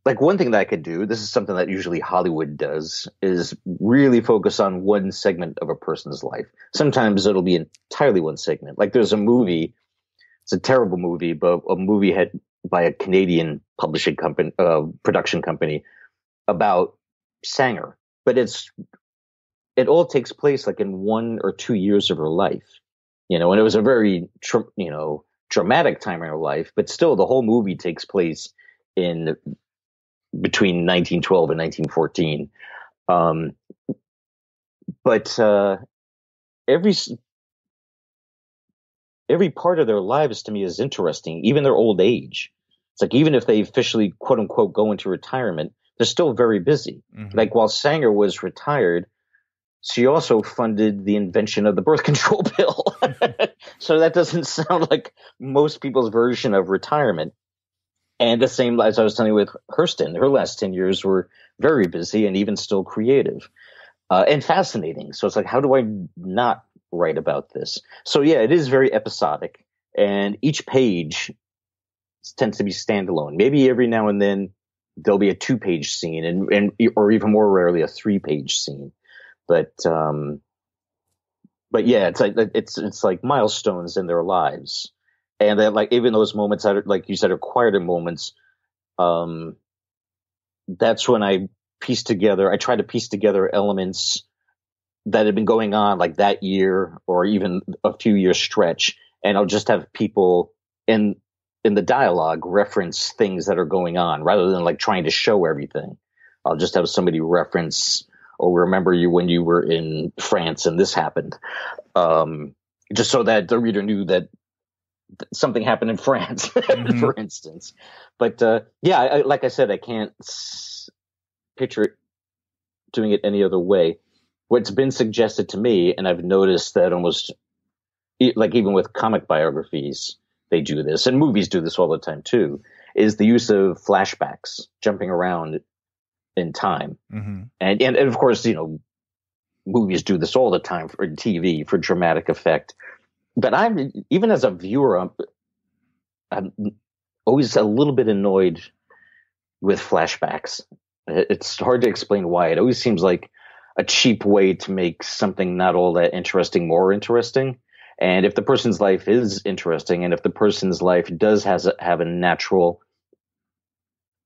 Like one thing that I could do, this is something that usually Hollywood does, is really focus on one segment of a person's life. Sometimes it'll be entirely one segment. Like there's a movie, it's a terrible movie, but a movie had by a Canadian publishing company, production company, about Sanger. But it all takes place like in 1 or 2 years of her life, and it was a very dramatic time in her life. But still, the whole movie takes place in between 1912 and 1914. But every part of their lives to me is interesting, even their old age. It's like even if they officially, quote unquote, go into retirement, they're still very busy. Like while Sanger was retired, she also funded the invention of the birth control pill. So that doesn't sound like most people's version of retirement. And the same as I was telling you with Hurston, her last 10 years were very busy and even still creative and fascinating. So it's like, how do I not write about this? So yeah, it is very episodic, and each page tends to be standalone. Maybe every now and then there'll be a 2-page scene, and or even more rarely a 3-page scene. But yeah, it's like milestones in their lives. And then, like, even those moments that are, like you said, are quieter moments, that's when I try to piece together elements that had been going on like that year or even a few year stretch. And I'll just have people in the dialogue reference things that are going on rather than like trying to show everything. I'll just have somebody reference, "Oh, remember you when you were in France and this happened," just so that the reader knew that something happened in France, for instance. But yeah, like I said, I can't picture it doing it any other way. What's been suggested to me, and I've noticed that almost like even with comic biographies, they do this, and movies do this all the time too, is the use of flashbacks, jumping around in time. And of course, movies do this all the time for TV for dramatic effect. But even as a viewer, I'm always a little bit annoyed with flashbacks. It's hard to explain why. It always seems like a cheap way to make something not all that interesting more interesting. And if the person's life is interesting, and if the person's life does have a natural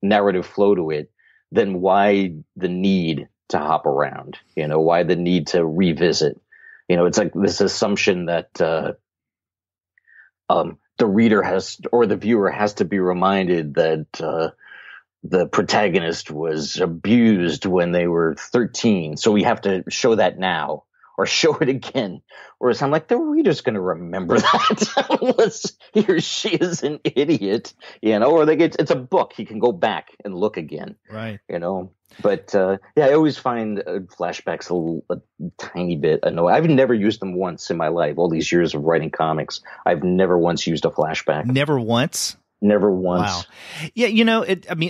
narrative flow to it, then why the need to hop around? Why the need to revisit? It's like this assumption that the reader or the viewer has to be reminded that the protagonist was abused when they were 13, so we have to show that now or show it again. Whereas I'm like, the reader's going to remember that unless he or she is an idiot, or it's a book. He can go back and look again. Right. But yeah, I always find flashbacks a tiny bit annoying. I've never used them once in my life. All these years of writing comics, I've never once used a flashback. Never once? Never once. Wow. Yeah,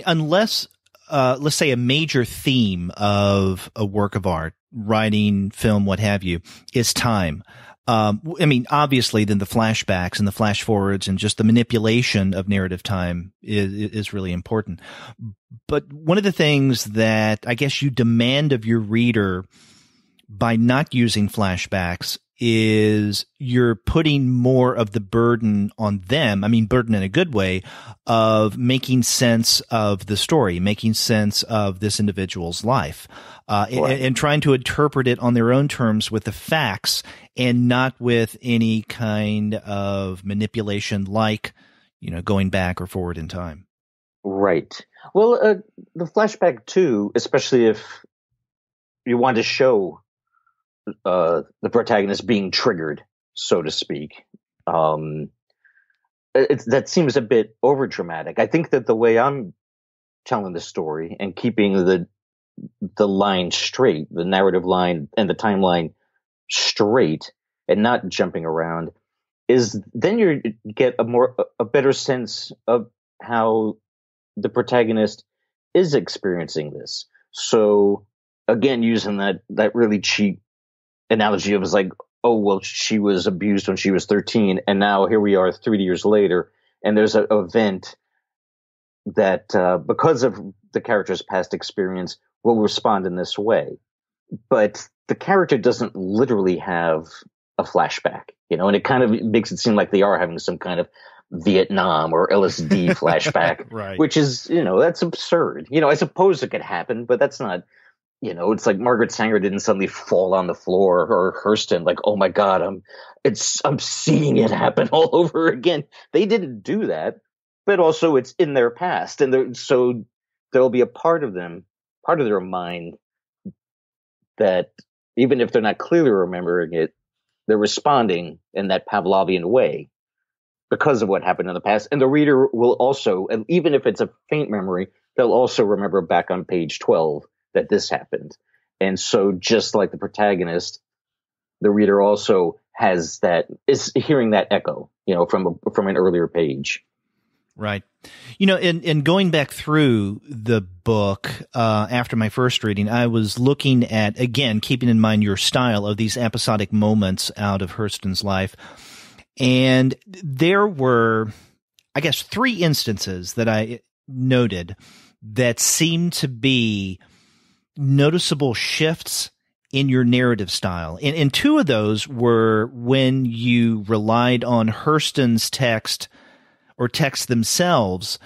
unless, let's say a major theme of a work of art, writing, film, what have you, is time. Obviously then the flashbacks and the flash forwards and just the manipulation of narrative time is really important. But one of the things that I guess you demand of your reader by not using flashbacks is you're putting more of the burden on them. Burden in a good way, of making sense of the story, making sense of this individual's life, and trying to interpret it on their own terms with the facts and not with any kind of manipulation like, going back or forward in time. Right. Well, the flashback too, especially if you want to show the protagonist being triggered, so to speak. That seems a bit over dramatic. I think that the way I'm telling the story and keeping the line straight, the narrative line and the timeline straight, and not jumping around, is then you get a better sense of how the protagonist is experiencing this. So again, using that really cheap analogy of, like, oh, well, she was abused when she was 13, and now here we are 30 years later, and there's an event that, because of the character's past experience, will respond in this way. But the character doesn't literally have a flashback, and it kind of makes it seem like they are having some kind of Vietnam or LSD flashback, right? Which is, that's absurd. I suppose it could happen, but that's not, it's like Margaret Sanger didn't suddenly fall on the floor, or Hurston, like, oh my God, I'm seeing it happen all over again. They didn't do that, but also it's in their past. And so there'll be a part of their mind that even if they're not clearly remembering it, they're responding in that Pavlovian way because of what happened in the past. And the reader will also, and even if it's a faint memory, they'll also remember back on page 12 that this happened. And so just like the protagonist, the reader also is hearing that echo, from an earlier page. Right. In going back through the book after my first reading, I was looking at, again, keeping in mind your style of these episodic moments out of Hurston's life. And there were, I guess, 3 instances that I noted that seemed to be noticeable shifts in your narrative style. And 2 of those were when you relied on Hurston's text or texts themselves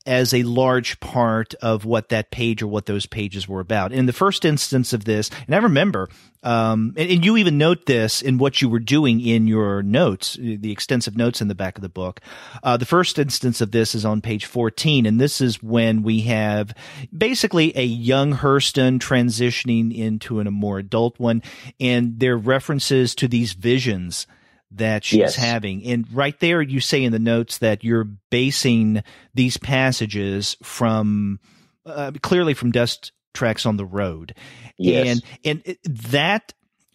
as a large part of what that page or what those pages were about. In the first instance of this, and I remember, and you even note this in what you were doing in your notes, the extensive notes in the back of the book. The first instance of this is on page 14, and this is when we have basically a young Hurston transitioning into a more adult one, and there are references to these visions that she's having. And right there, you say in the notes that you're basing these passages from clearly from Dust Tracks on the Road. Yes. And that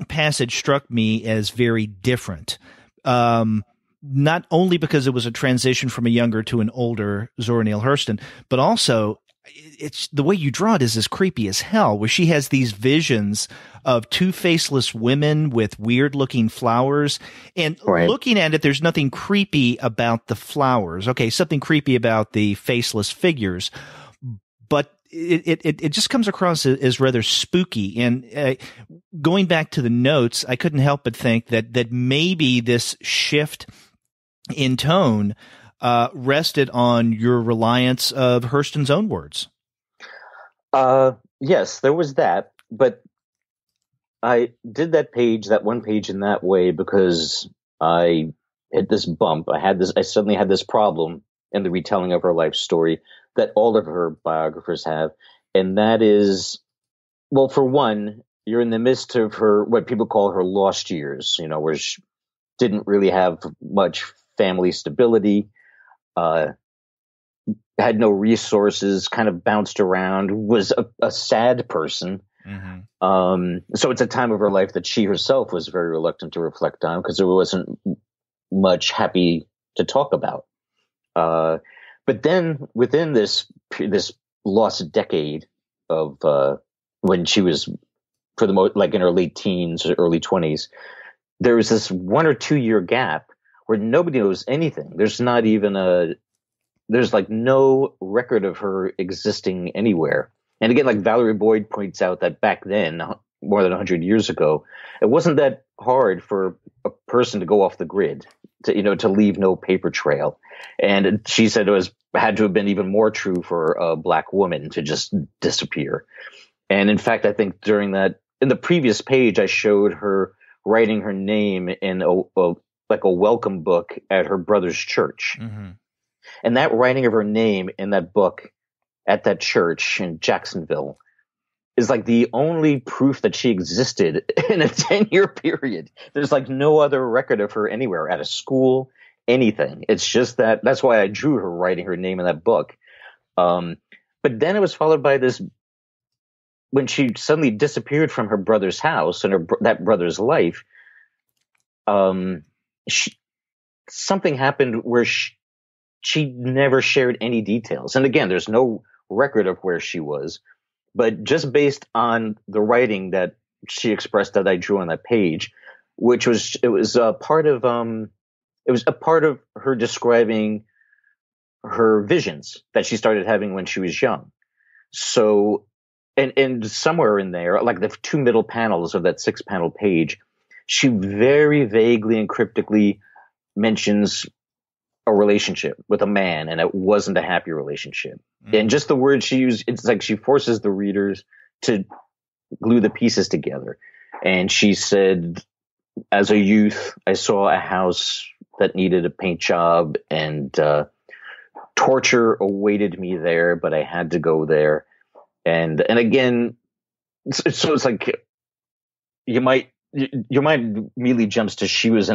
passage struck me as very different. Not only because it was a transition from a younger to an older Zora Neale Hurston, but also it's the way you draw it is as creepy as hell, where she has these visions of 2 faceless women with weird looking flowers. And looking at it, there's nothing creepy about the flowers. Okay, something creepy about the faceless figures, but it just comes across as rather spooky. And going back to the notes, I couldn't help but think that maybe this shift in tone rested on your reliance of Hurston's own words. Yes, there was that, but I did that one page in that way because I hit this bump. I suddenly had this problem in the retelling of her life story that all of her biographers have. And that is, well, for one, you're in the midst of her, what people call her lost years, where she didn't really have much family stability, had no resources, kind of bounced around, was a sad person. Mm-hmm. So it's a time of her life that she herself was very reluctant to reflect on because there wasn't much happy to talk about. But then within this lost decade of when she was, for the most, like in her late teens or early 20s, there was this 1 or 2 year gap where nobody knows anything. There's like no record of her existing anywhere. And again, like Valerie Boyd points out that back then, more than 100 years ago, it wasn't that hard for a person to go off the grid, to leave no paper trail. And she said had to have been even more true for a Black woman to just disappear. And in fact, I think in the previous page, I showed her writing her name in a welcome book at her brother's church. Mm-hmm. And that writing of her name in that book at that church in Jacksonville is like the only proof that she existed in a 10-year period. There's like no other record of her anywhere, at a school, anything. It's just that's why I drew her writing her name in that book. But then it was followed by this, when she suddenly disappeared from her brother's house and that brother's life, something happened where she never shared any details. And again, there's no record of where she was, but just based on the writing that she expressed that I drew on that page, it was a part of her describing her visions that she started having when she was young. So, and somewhere in there, like the two middle panels of that 6-panel page, she very vaguely and cryptically mentions a relationship with a man, and it wasn't a happy relationship. And just the words she used, it's like she forces the readers to glue the pieces together. And she said, as a youth, I saw a house that needed a paint job, and torture awaited me there, but I had to go there. And again, so it's like your mind immediately jumps to she was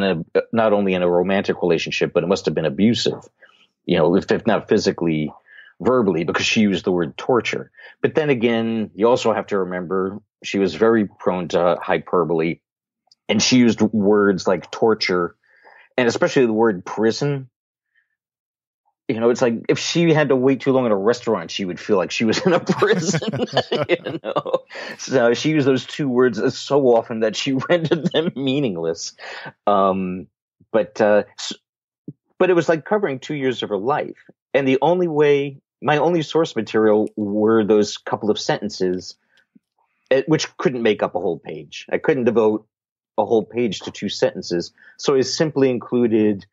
not only in a romantic relationship, but it must have been abusive, if not physically, verbally, because she used the word torture. But then again, you also have to remember she was very prone to hyperbole, and she used words like torture, and especially the word prison. It's like if she had to wait too long at a restaurant, she would feel like she was in a prison. So she used those two words so often that she rendered them meaningless. But it was like covering 2 years of her life, and my only source material were those couple of sentences, which couldn't make up a whole page. I couldn't devote a whole page to 2 sentences, so I simply included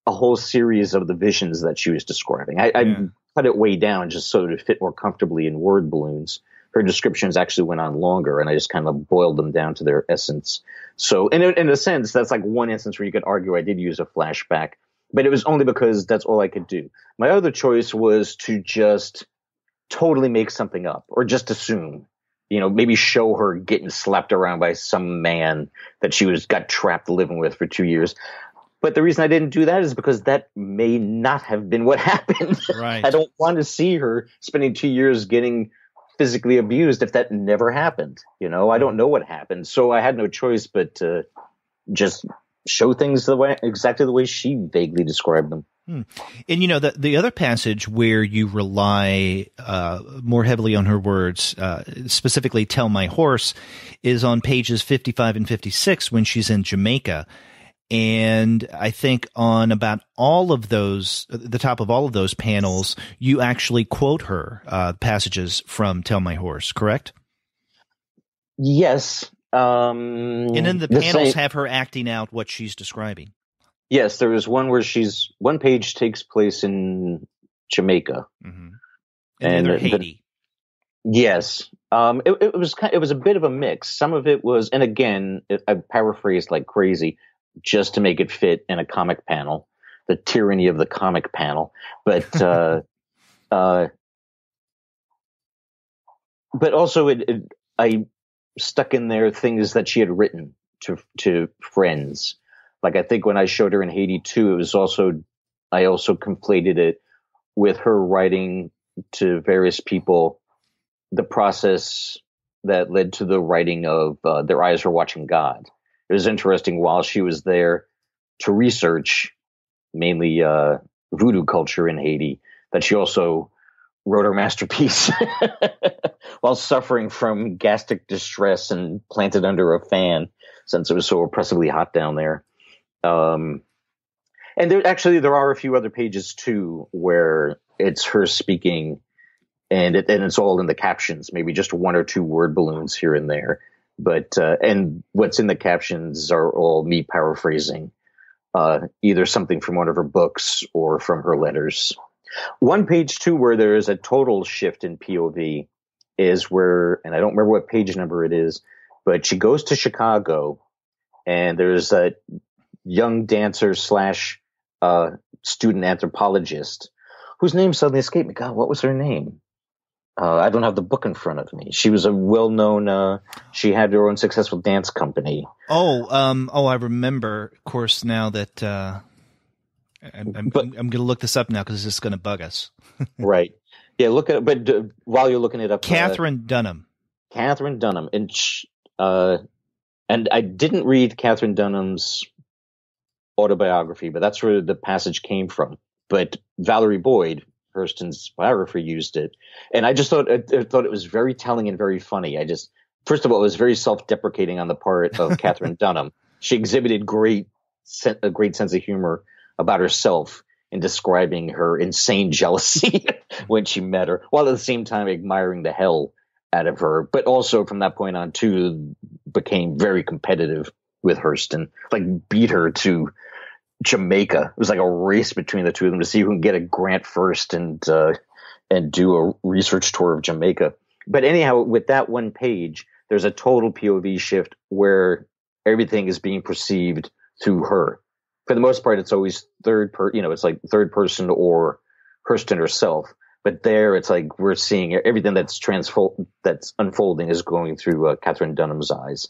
a whole series of the visions that she was describing. I cut it way down just so to fit more comfortably in word balloons. Her descriptions actually went on longer, and I just kind of boiled them down to their essence. So in a sense, that's like one instance where you could argue I did use a flashback, but it was only because that's all I could do. My other choice was to just totally make something up, or just assume, maybe show her getting slapped around by some man that she got trapped living with for 2 years. But the reason I didn't do that is because that may not have been what happened. Right. I don't want to see her spending 2 years getting physically abused if that never happened. I don't know what happened. So I had no choice but to just show things exactly the way she vaguely described them. And the other passage where you rely more heavily on her words, specifically "tell my horse," is on pages 55 and 56 when she's in Jamaica. And I think on about all of those, the top of all of those panels, you actually quote her passages from "Tell My Horse," correct? Yes. And then the panels have her acting out what she's describing. Yes, there is one where one page takes place in Jamaica, mm-hmm. and Haiti. Yes, it was a bit of a mix. Some of it was, and again, I paraphrased like crazy just to make it fit in a comic panel, the tyranny of the comic panel. But but also I stuck in there things that she had written to friends. Like I think when I showed her in Haiti 2, I also conflated it with her writing to various people the process that led to the writing of Their Eyes Were Watching God. It was interesting while she was there to research mainly voodoo culture in Haiti, that she also wrote her masterpiece while suffering from gastric distress and planted under a fan since it was so oppressively hot down there. And there are a few other pages too where it's her speaking, and it's all in the captions, maybe just 1 or 2 word balloons here and there. But and what's in the captions are all me paraphrasing either something from one of her books or from her letters. One page too where there is a total shift in POV is where, and I don't remember what page number it is, but she goes to Chicago, and there's a young dancer / student anthropologist whose name suddenly escaped me. God, what was her name? I don't have the book in front of me. She was a well-known, she had her own successful dance company. I remember, of course, now that I'm going to look this up now because it's going to bug us. Right. Yeah, look at it. But while you're looking it up. Katherine Dunham. Katherine Dunham. And I didn't read Katherine Dunham's autobiography, but that's where the passage came from. but Valerie Boyd, Hurston's biographer, used it. And I just thought it was very telling and very funny. First of all, it was very self-deprecating on the part of Catherine Dunham. She exhibited a great sense of humor about herself in describing her insane jealousy when she met her, while at the same time admiring the hell out of her. But also from that point on, too, became very competitive with Hurston, like beat her to Jamaica. It was like a race between the two of them to see who can get a grant first and do a research tour of Jamaica. But anyhow, with that one page, there's a total POV shift where everything is being perceived through her. For the most part, it's always it's like third person or Hurston herself. But there, it's like we're seeing everything that's unfolding is going through Catherine Dunham's eyes.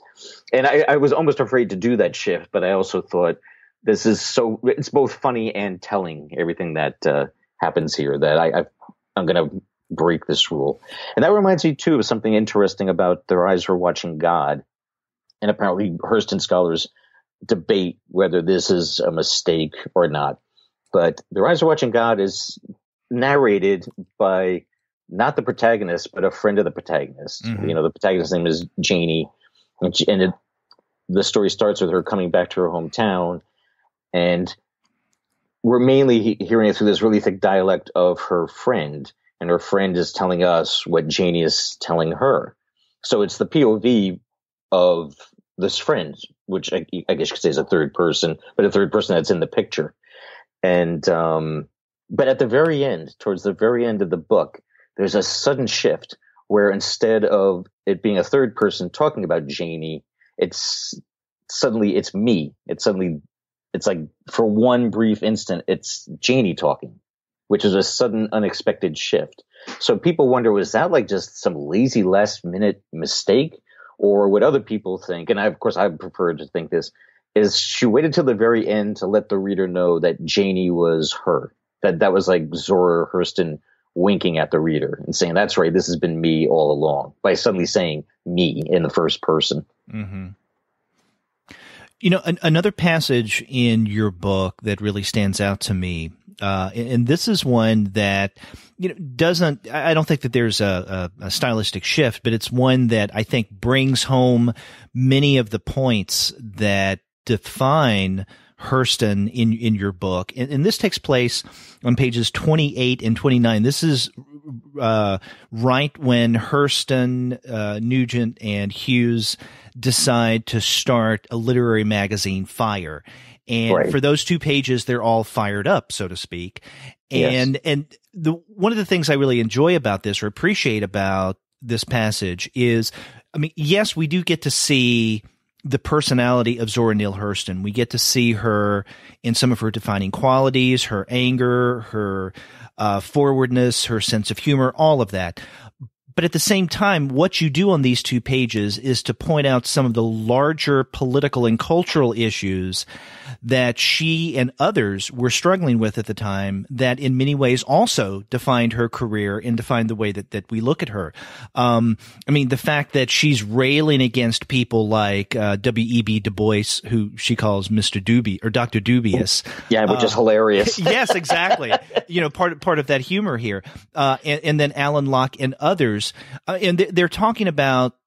And I was almost afraid to do that shift, but I also thought it's both funny and telling, everything that happens here, that I'm going to break this rule. And that reminds me, too, of something interesting about Their Eyes Were Watching God. And apparently Hurston scholars debate whether this is a mistake or not. But Their Eyes Were Watching God is narrated by not the protagonist, but a friend of the protagonist. Mm-hmm. The protagonist's name is Janie. And the story starts with her coming back to her hometown. And we're mainly hearing it through this really thick dialect of her friend. And her friend is telling us what Janie is telling her. So it's the POV of this friend, which I guess you could say is a third person, but a third person that's in the picture. And but at the very end, towards the very end of the book, there's a sudden shift where instead of it being a third person talking about Janie, it's me. It's like for one brief instant, it's Janie talking, which is a sudden unexpected shift. So people wonder, was that like just some lazy last minute mistake? Or what other people think, and I prefer to think this, is she waited till the very end to let the reader know that Janie was her. That was like Zora Hurston winking at the reader and saying, that's right, this has been me all along, by suddenly saying me in the first person. Mm-hmm. Another passage in your book that really stands out to me, and this is one that, I don't think that there's a stylistic shift, but it's one that I think brings home many of the points that define Hurston in your book. And this takes place on pages 28 and 29. This is right when Hurston, Nugent, and Hughes decide to start a literary magazine, Fire. And for those 2 pages, they're all fired up, so to speak. And one of the things I really enjoy about this, or appreciate about this passage, is, yes, we do get to see the personality of Zora Neale Hurston. We get to see her in some of her defining qualities, her anger, her forwardness, her sense of humor, all of that. But at the same time, what you do on these 2 pages is to point out some of the larger political and cultural issues that she and others were struggling with at the time, that in many ways also defined her career and defined the way that we look at her. The fact that she's railing against people like W.E.B. Du Bois, who she calls Mr. Doobie or Dr. Dubious. Yeah, which is hilarious. Yes, exactly. Part of that humor here. And then Alan Locke and others. And they're talking about,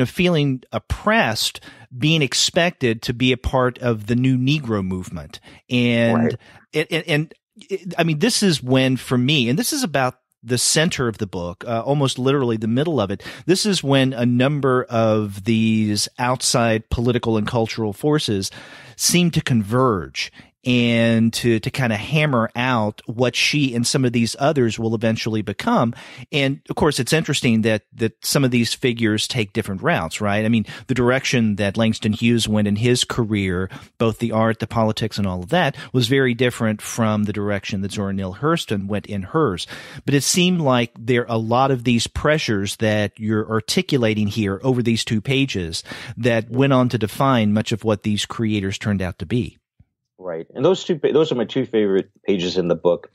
feeling oppressed, being expected to be a part of the new Negro movement. And, this is when, for me, and this is about the center of the book, almost literally the middle of it, this is when a number of these outside political and cultural forces seem to converge and to kind of hammer out what she and some of these others will eventually become. And of course, it's interesting that some of these figures take different routes, right? The direction that Langston Hughes went in his career, both the art, the politics, and all of that, was very different from the direction that Zora Neale Hurston went in hers. But it seemed like there are a lot of these pressures that you're articulating here over these 2 pages that went on to define much of what these creators turned out to be. Right. And those are my 2 favorite pages in the book.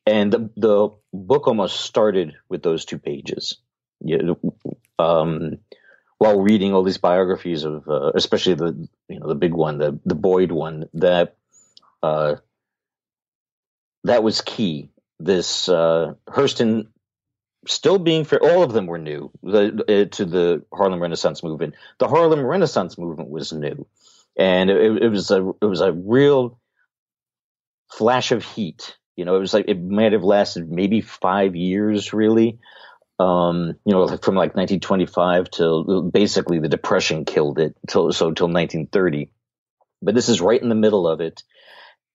And the book almost started with those 2 pages. While reading all these biographies of, especially the big one, the Boyd one, that that was key. This Hurston still being fair, all of them were new to the Harlem Renaissance movement. The Harlem Renaissance movement was new, and it was a real flash of heat. It was like it might have lasted maybe 5 years, really. Like from like 1925 till basically the Depression killed it till 1930. But this is right in the middle of it,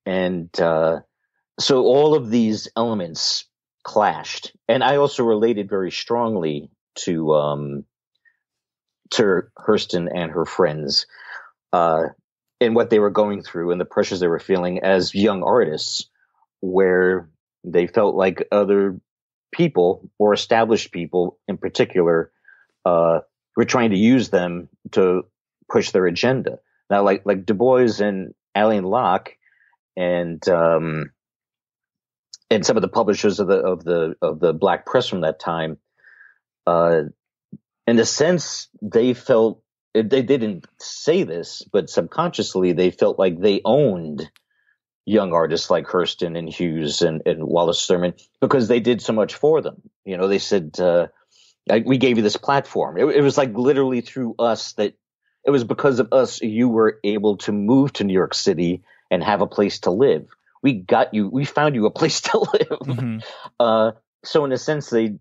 and so all of these elements clashed, and I also related very strongly to Hurston and her friends, and what they were going through and the pressures they were feeling as young artists, where they felt like other people, or established people in particular, were trying to use them to push their agenda. Now, like Du Bois and Alain Locke, and some of the publishers of the black press from that time, in a sense, they felt, they didn't say this, but subconsciously they felt like they owned young artists like Hurston and Hughes and Wallace Thurman, because they did so much for them. They said, we gave you this platform. It was like literally through us, that it was because of us you were able to move to New York City and have a place to live. We found you a place to live. Mm-hmm. So in a sense, they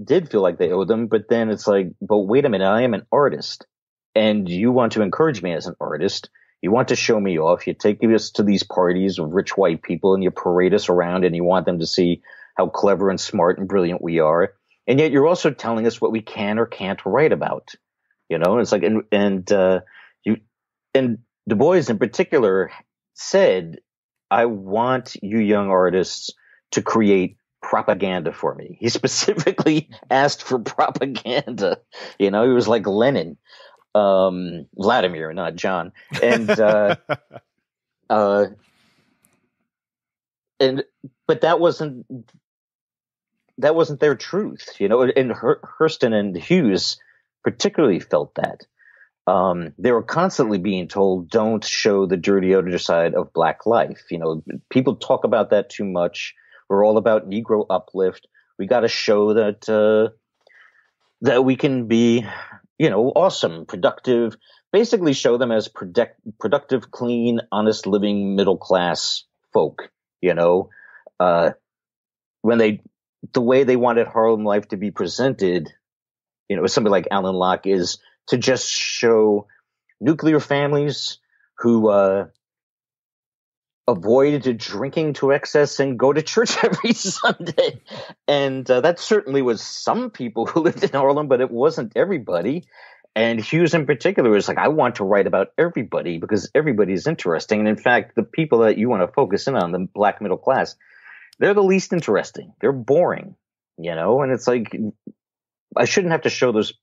did feel like they owed them, but then it's like, but wait a minute, I am an artist, and you want to encourage me as an artist. You want to show me off. You take us to these parties of rich white people, and you parade us around, and you want them to see how clever and smart and brilliant we are. And yet you're also telling us what we can or can't write about. It's like, and Du Bois in particular said, I want you young artists to create propaganda for me. He specifically asked for propaganda. He was like Lenin. Vladimir, not John. And but that wasn't their truth, and Hurston and Hughes particularly felt that. They were constantly being told, don't show the dirty other side of black life. People talk about that too much. We're all about Negro uplift. We got to show that we can be, awesome, productive, basically show them as productive, clean, honest living, middle-class folk, when the way they wanted Harlem life to be presented, somebody like Alain Locke, is to just show nuclear families who avoid drinking to excess and go to church every Sunday. And that certainly was some people who lived in Harlem, but it wasn't everybody. And Hughes in particular was like, I want to write about everybody because everybody's interesting. And in fact, the people that you want to focus in on, the black middle class, they're the least interesting. They're boring, and it's like, I shouldn't have to show those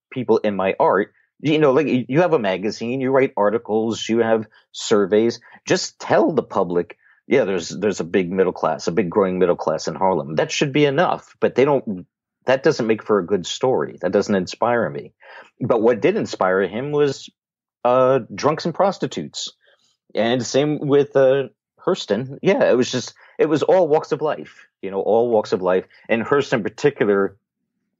people in my art. Like you have a magazine, you write articles, you have surveys. Just tell the public, yeah, there's a big middle class, a big growing middle class in Harlem. That should be enough. But that doesn't make for a good story. That doesn't inspire me. But what did inspire him was drunks and prostitutes. And same with Hurston. Yeah, it was all walks of life, all walks of life. And Hurston in particular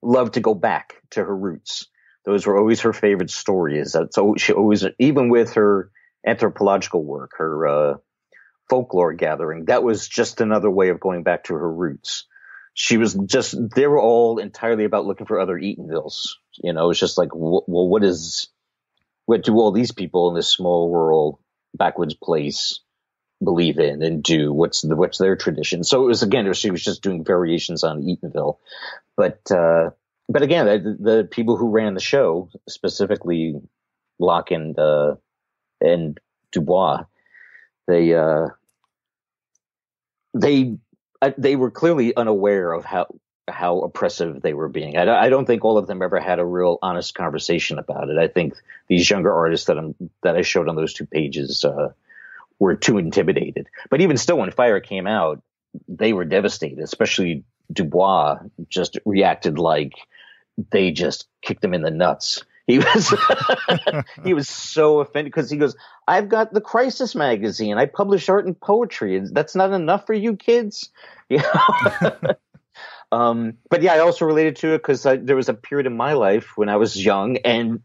loved to go back to her roots. Those were always her favorite stories. So she always, even with her anthropological work, her folklore gathering, that was just another way of going back to her roots. They were all entirely about looking for other Eatonvilles. It's just like, well, what do all these people in this small rural backwoods place believe in and do? What's their tradition? So it was, again, she was just doing variations on Eatonville. But again, the people who ran the show, specifically Locke and Du Bois, they were clearly unaware of how oppressive they were being. I don't think all of them ever had a real honest conversation about it. I think these younger artists that I showed on those 2 pages were too intimidated. But even still, when Fire came out, they were devastated. Especially Du Bois just reacted like they just kicked him in the nuts. He was he was so offended because he goes, "I've got the Crisis magazine. I publish art and poetry. That's not enough for you kids." But yeah, I also related to it because there was a period in my life when I was young and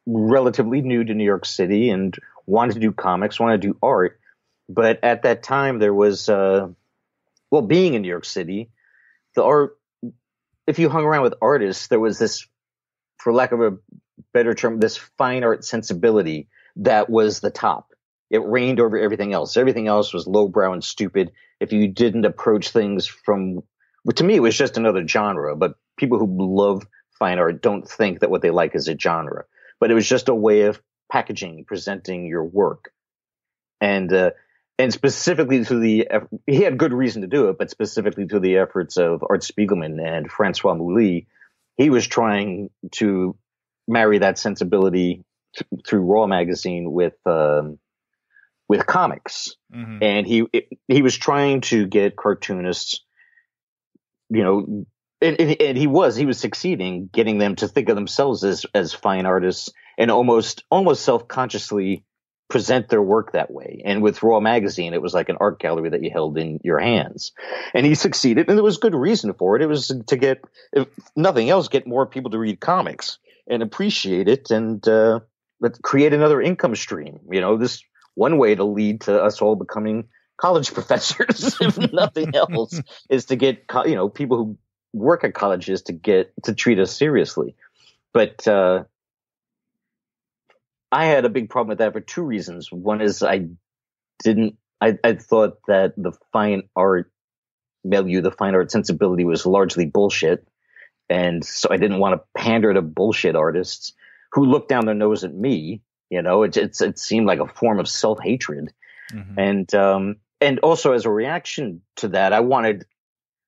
relatively new to New York City and wanted to do comics, wanted to do art. But at that time, there was, being in New York City, the art, if you hung around with artists, there was this, for lack of a better term, this fine art sensibility that was the top. It reigned over everything else. Everything else was lowbrow and stupid. If you didn't approach things from, to me, it was just another genre, but people who love fine art don't think that what they like is a genre. But it was just a way of packaging, presenting your work. And specifically he had good reason to do it, but specifically to the efforts of Art Spiegelman and Francois Mouly, he was trying to marry that sensibility through Raw magazine with comics. Mm-hmm. And he was trying to get cartoonists, and he was succeeding, getting them to think of themselves as fine artists and almost self-consciously present their work that way. And with Raw magazine, it was like an art gallery that you held in your hands. And he succeeded, and there was good reason for it. It was to get, if nothing else, get more people to read comics and appreciate it, and but create another income stream. This one way to lead to us all becoming college professors, if nothing else, is to get people who work at colleges to treat us seriously. But I had a big problem with that for two reasons. One is I thought that the fine art milieu, the fine art sensibility was largely bullshit. And so I didn't want to pander to bullshit artists who looked down their nose at me. It seemed like a form of self-hatred. Mm-hmm. And also as a reaction to that, I wanted,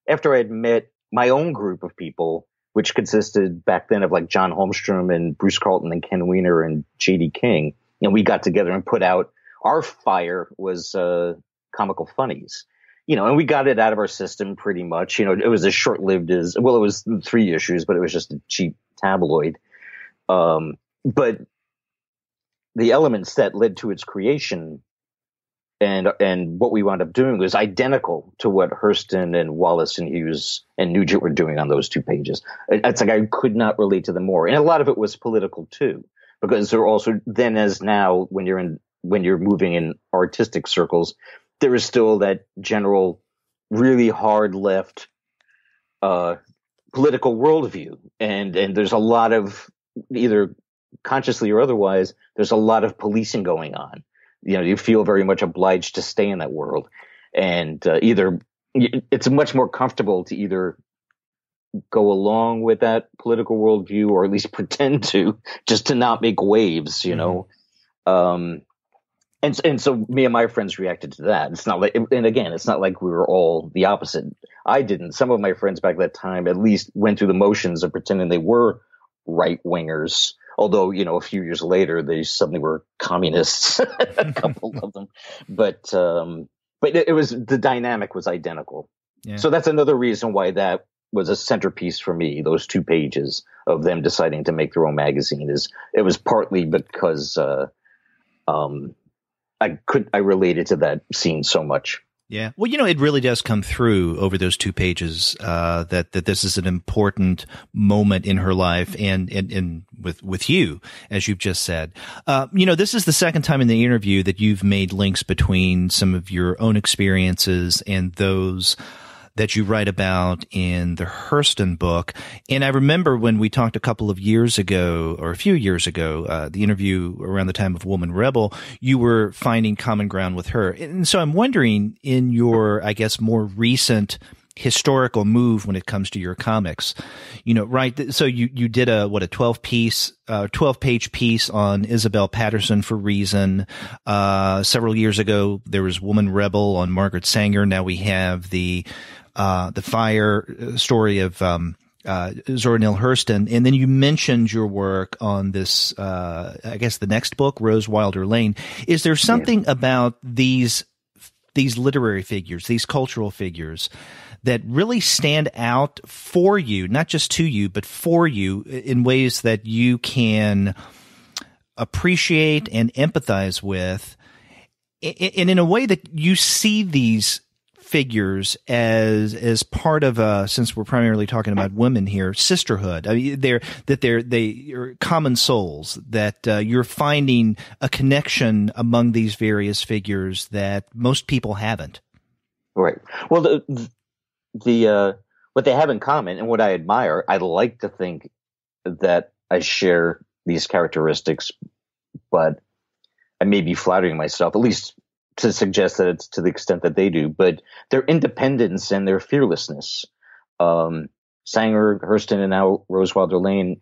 after I had met my own group of people, which consisted back then of like John Holmstrom and Bruce Carlton and Ken Weiner and J.D. King. And we got together and put out, our fire was Comical Funnies, and we got it out of our system pretty much. It was as short-lived it was 3 issues, but it was just a cheap tabloid. But the elements that led to its creation and what we wound up doing was identical to what Hurston and Wallace and Hughes and Nugent were doing on those 2 pages. It's like I could not relate to them more. And a lot of it was political too, because there are also, then as now, when you're moving in artistic circles, there is still that general, really hard left political worldview. And there's a lot of, either consciously or otherwise, there's a lot of policing going on. You feel very much obliged to stay in that world, and either it's much more comfortable to either go along with that political worldview or at least pretend to, just to not make waves, Mm-hmm. And so me and my friends reacted to that. It's not like, and again, it's not like we were all the opposite. I didn't. Some of my friends back at that time at least went through the motions of pretending they were right wingers. Although, a few years later, they suddenly were communists, a couple of them. But it was, the dynamic was identical. Yeah. So that's another reason why that was a centerpiece for me, those 2 pages of them deciding to make their own magazine. It was partly because I related to that scene so much. Yeah. Well, it really does come through over those 2 pages, that this is an important moment in her life and with you, as you've just said. This is the second time in the interview that you've made links between some of your own experiences and those that you write about in the Hurston book. And I remember when we talked a couple of years ago, or a few years ago, the interview around the time of Woman Rebel, you were finding common ground with her. And so I'm wondering, in your, I guess, more recent historical move when it comes to your comics, right? So you did a 12 page piece on Isabel Paterson for Reason. Several years ago, there was Woman Rebel on Margaret Sanger. Now we have the fire story of Zora Neale Hurston. And then you mentioned your work on this, I guess the next book, Rose Wilder Lane. Is there something about these these literary figures, these cultural figures that really stand out for you, not just to you, but for you in ways that you can appreciate and empathize with, and in a way that you see these figures as part of since we're primarily talking about women here, sisterhood. I mean, they are common souls, that you're finding a connection among these various figures that most people haven't. Right. Well, the what they have in common and what I admire, I like to think that I share these characteristics, but I may be flattering myself, at least to suggest that it's to the extent that they do, but their independence and their fearlessness. Sanger, Hurston, and now Rose Wilder Lane,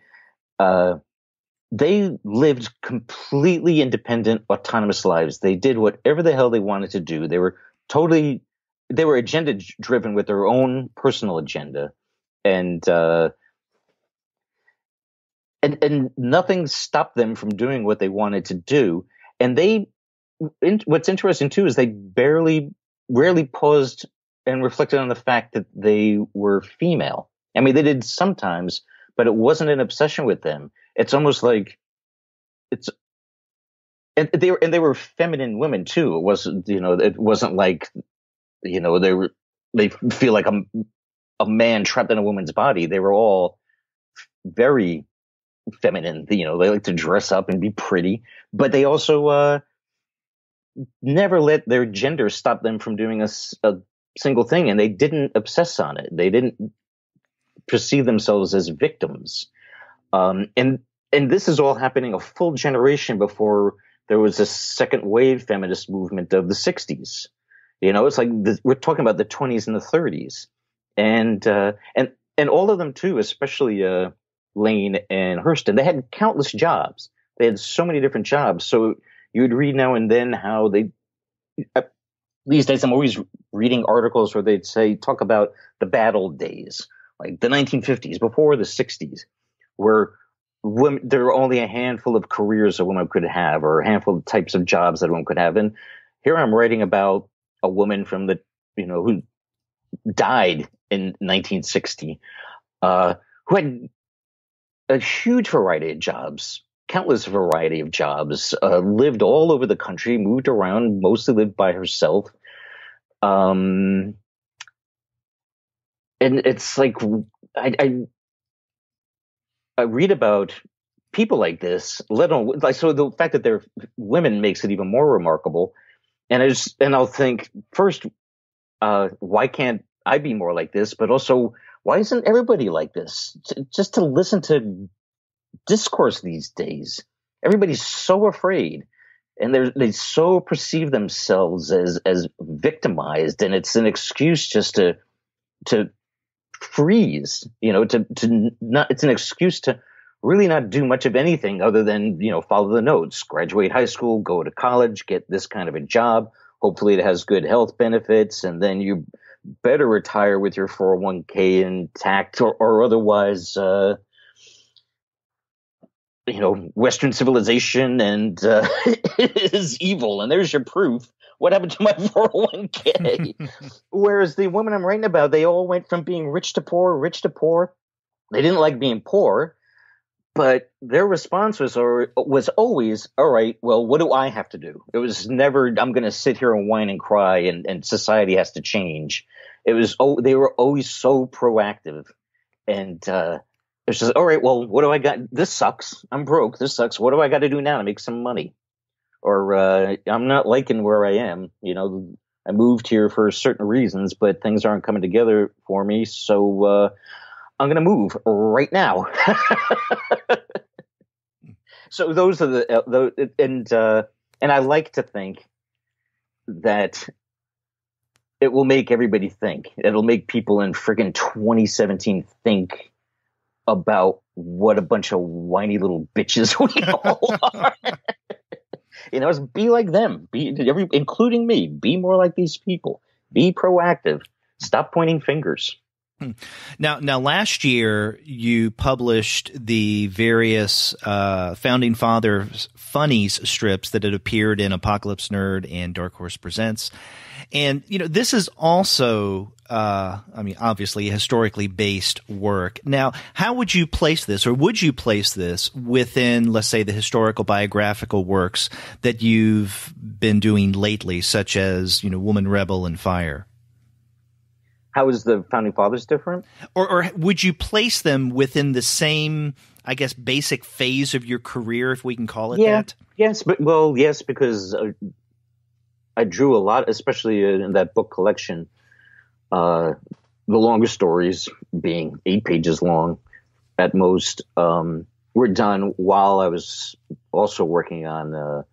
they lived completely independent, autonomous lives. They did whatever the hell they wanted to do. They were agenda driven with their own personal agenda, and nothing stopped them from doing what they wanted to do. And what's interesting too is they rarely paused and reflected on the fact that they were female. I mean, they did sometimes, but it wasn't an obsession with them. It's almost like and they were feminine women too. It wasn't like, they feel like a man trapped in a woman's body. They were all very feminine. They like to dress up and be pretty, but they also never let their gender stop them from doing a single thing, and they didn't obsess on it. They didn't perceive themselves as victims. And this is all happening a full generation before there was a second wave feminist movement of the 60s. It's like we're talking about the 20s and the 30s, and all of them too, especially Lane and Hurston. They had countless jobs. They had so many different jobs. So you would read now and then how these days I'm always reading articles where they'd talk about the bad old days, like the 1950s, before the 60s, where there were only a handful of careers a woman could have, or a handful of types of jobs that a woman could have. And here I'm writing about a woman from who died in 1960, who had a huge variety of jobs, countless variety of jobs, lived all over the country, moved around, mostly lived by herself. And it's like, I read about people like this, let alone, so the fact that they're women makes it even more remarkable. And I'll think first, why can't I be more like this? But also, why isn't everybody like this? Just to listen to discourse these days, everybody's so afraid, and they so perceive themselves as victimized, and it's an excuse just to freeze. It's an excuse to really not do much of anything other than follow the notes, graduate high school, go to college, get this kind of a job. Hopefully, it has good health benefits, and then you better retire with your 401k intact, or otherwise, Western civilization and is evil. And there's your proof. What happened to my 401k? Whereas the women I'm writing about, they all went from being rich to poor. They didn't like being poor, but their response was always, all right, well, what do I have to do? It was never, I'm going to sit here and whine and cry and society has to change. It was, they were always so proactive. And it's just, all right, well, what do I got? This sucks. I'm broke. This sucks. What do I got to do now to make some money? Or I'm not liking where I am. I moved here for certain reasons, but things aren't coming together for me. So I'm going to move right now. So those are and I like to think that it will make everybody think. It'll make people in friggin' 2017 think about what a bunch of whiny little bitches we all are. It's be like them, including me. Be more like these people. Be proactive. Stop pointing fingers. Now, last year you published the various Founding Fathers Funnies strips that had appeared in Apocalypse Nerd and Dark Horse Presents, and this is also, obviously historically based work. Now, how would you place this, or would you place this within, let's say, the historical biographical works that you've been doing lately, such as Woman Rebel and Fire? How is the Founding Fathers different? Or would you place them within the same, I guess, basic phase of your career, if we can call it that? Yes, yes, because I drew a lot, especially in that book collection. The longest stories, being 8 pages long at most, were done while I was also working on,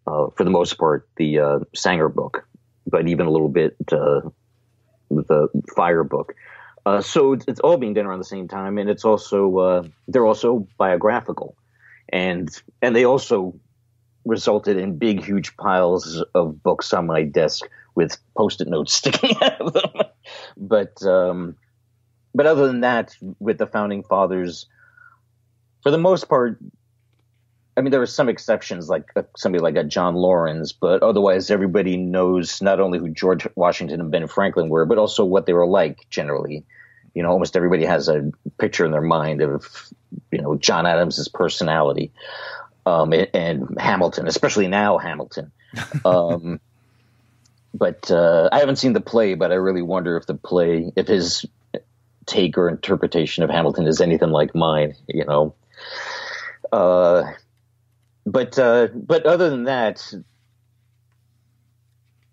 for the most part, the Sanger book, but even a little bit with the Fire book. So it's all being done around the same time, and it's also they're also biographical, and they also resulted in big, huge piles of books on my desk with Post-it notes sticking out of them. But other than that, with the Founding Fathers, for the most part, there were some exceptions, like somebody like a John Lawrence, but otherwise everybody knows not only who George Washington and Ben Franklin were, but also what they were like generally. Almost everybody has a picture in their mind of, John Adams's personality, and Hamilton, especially now Hamilton. But I haven't seen the play, but I really wonder if his take or interpretation of Hamilton is anything like mine, But other than that,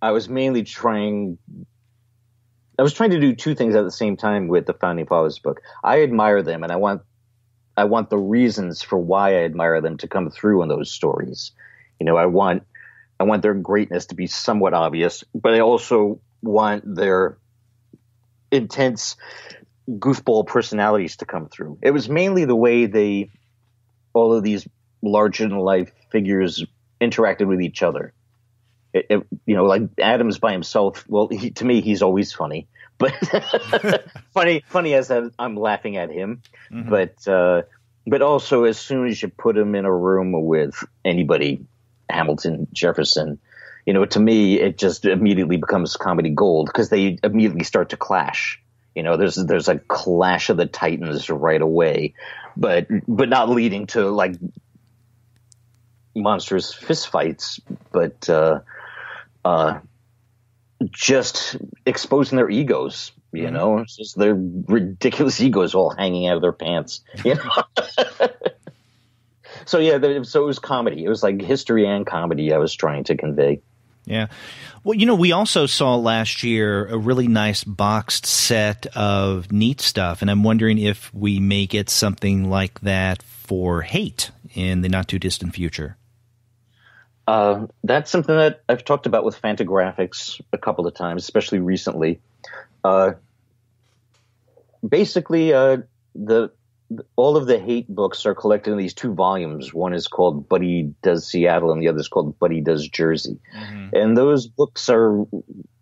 I was trying to do two things at the same time with the Founding Fathers book. I admire them, and I want the reasons for why I admire them to come through in those stories. I want their greatness to be somewhat obvious, but I also want their intense goofball personalities to come through. It was mainly the way all of these larger-than-life figures interacted with each other. Like Adams by himself. Well, to me, he's always funny, but funny as I'm laughing at him. Mm-hmm. But also, as soon as you put him in a room with anybody, Hamilton, Jefferson, to me, it just immediately becomes comedy gold because they immediately start to clash. There's a clash of the titans right away, but not leading to like monstrous fistfights, but just exposing their egos, it's just their ridiculous egos all hanging out of their pants, So so it was comedy. It was like history and comedy I was trying to convey. Yeah. Well, we also saw last year a really nice boxed set of neat stuff, and I'm wondering if we may get something like that for Hate in the not-too-distant future. That's something that I've talked about with Fantagraphics a couple of times, especially recently. Basically, all of the Hate books are collected in these 2 volumes. One is called Buddy Does Seattle, and the other is called Buddy Does Jersey. Mm-hmm. And those books are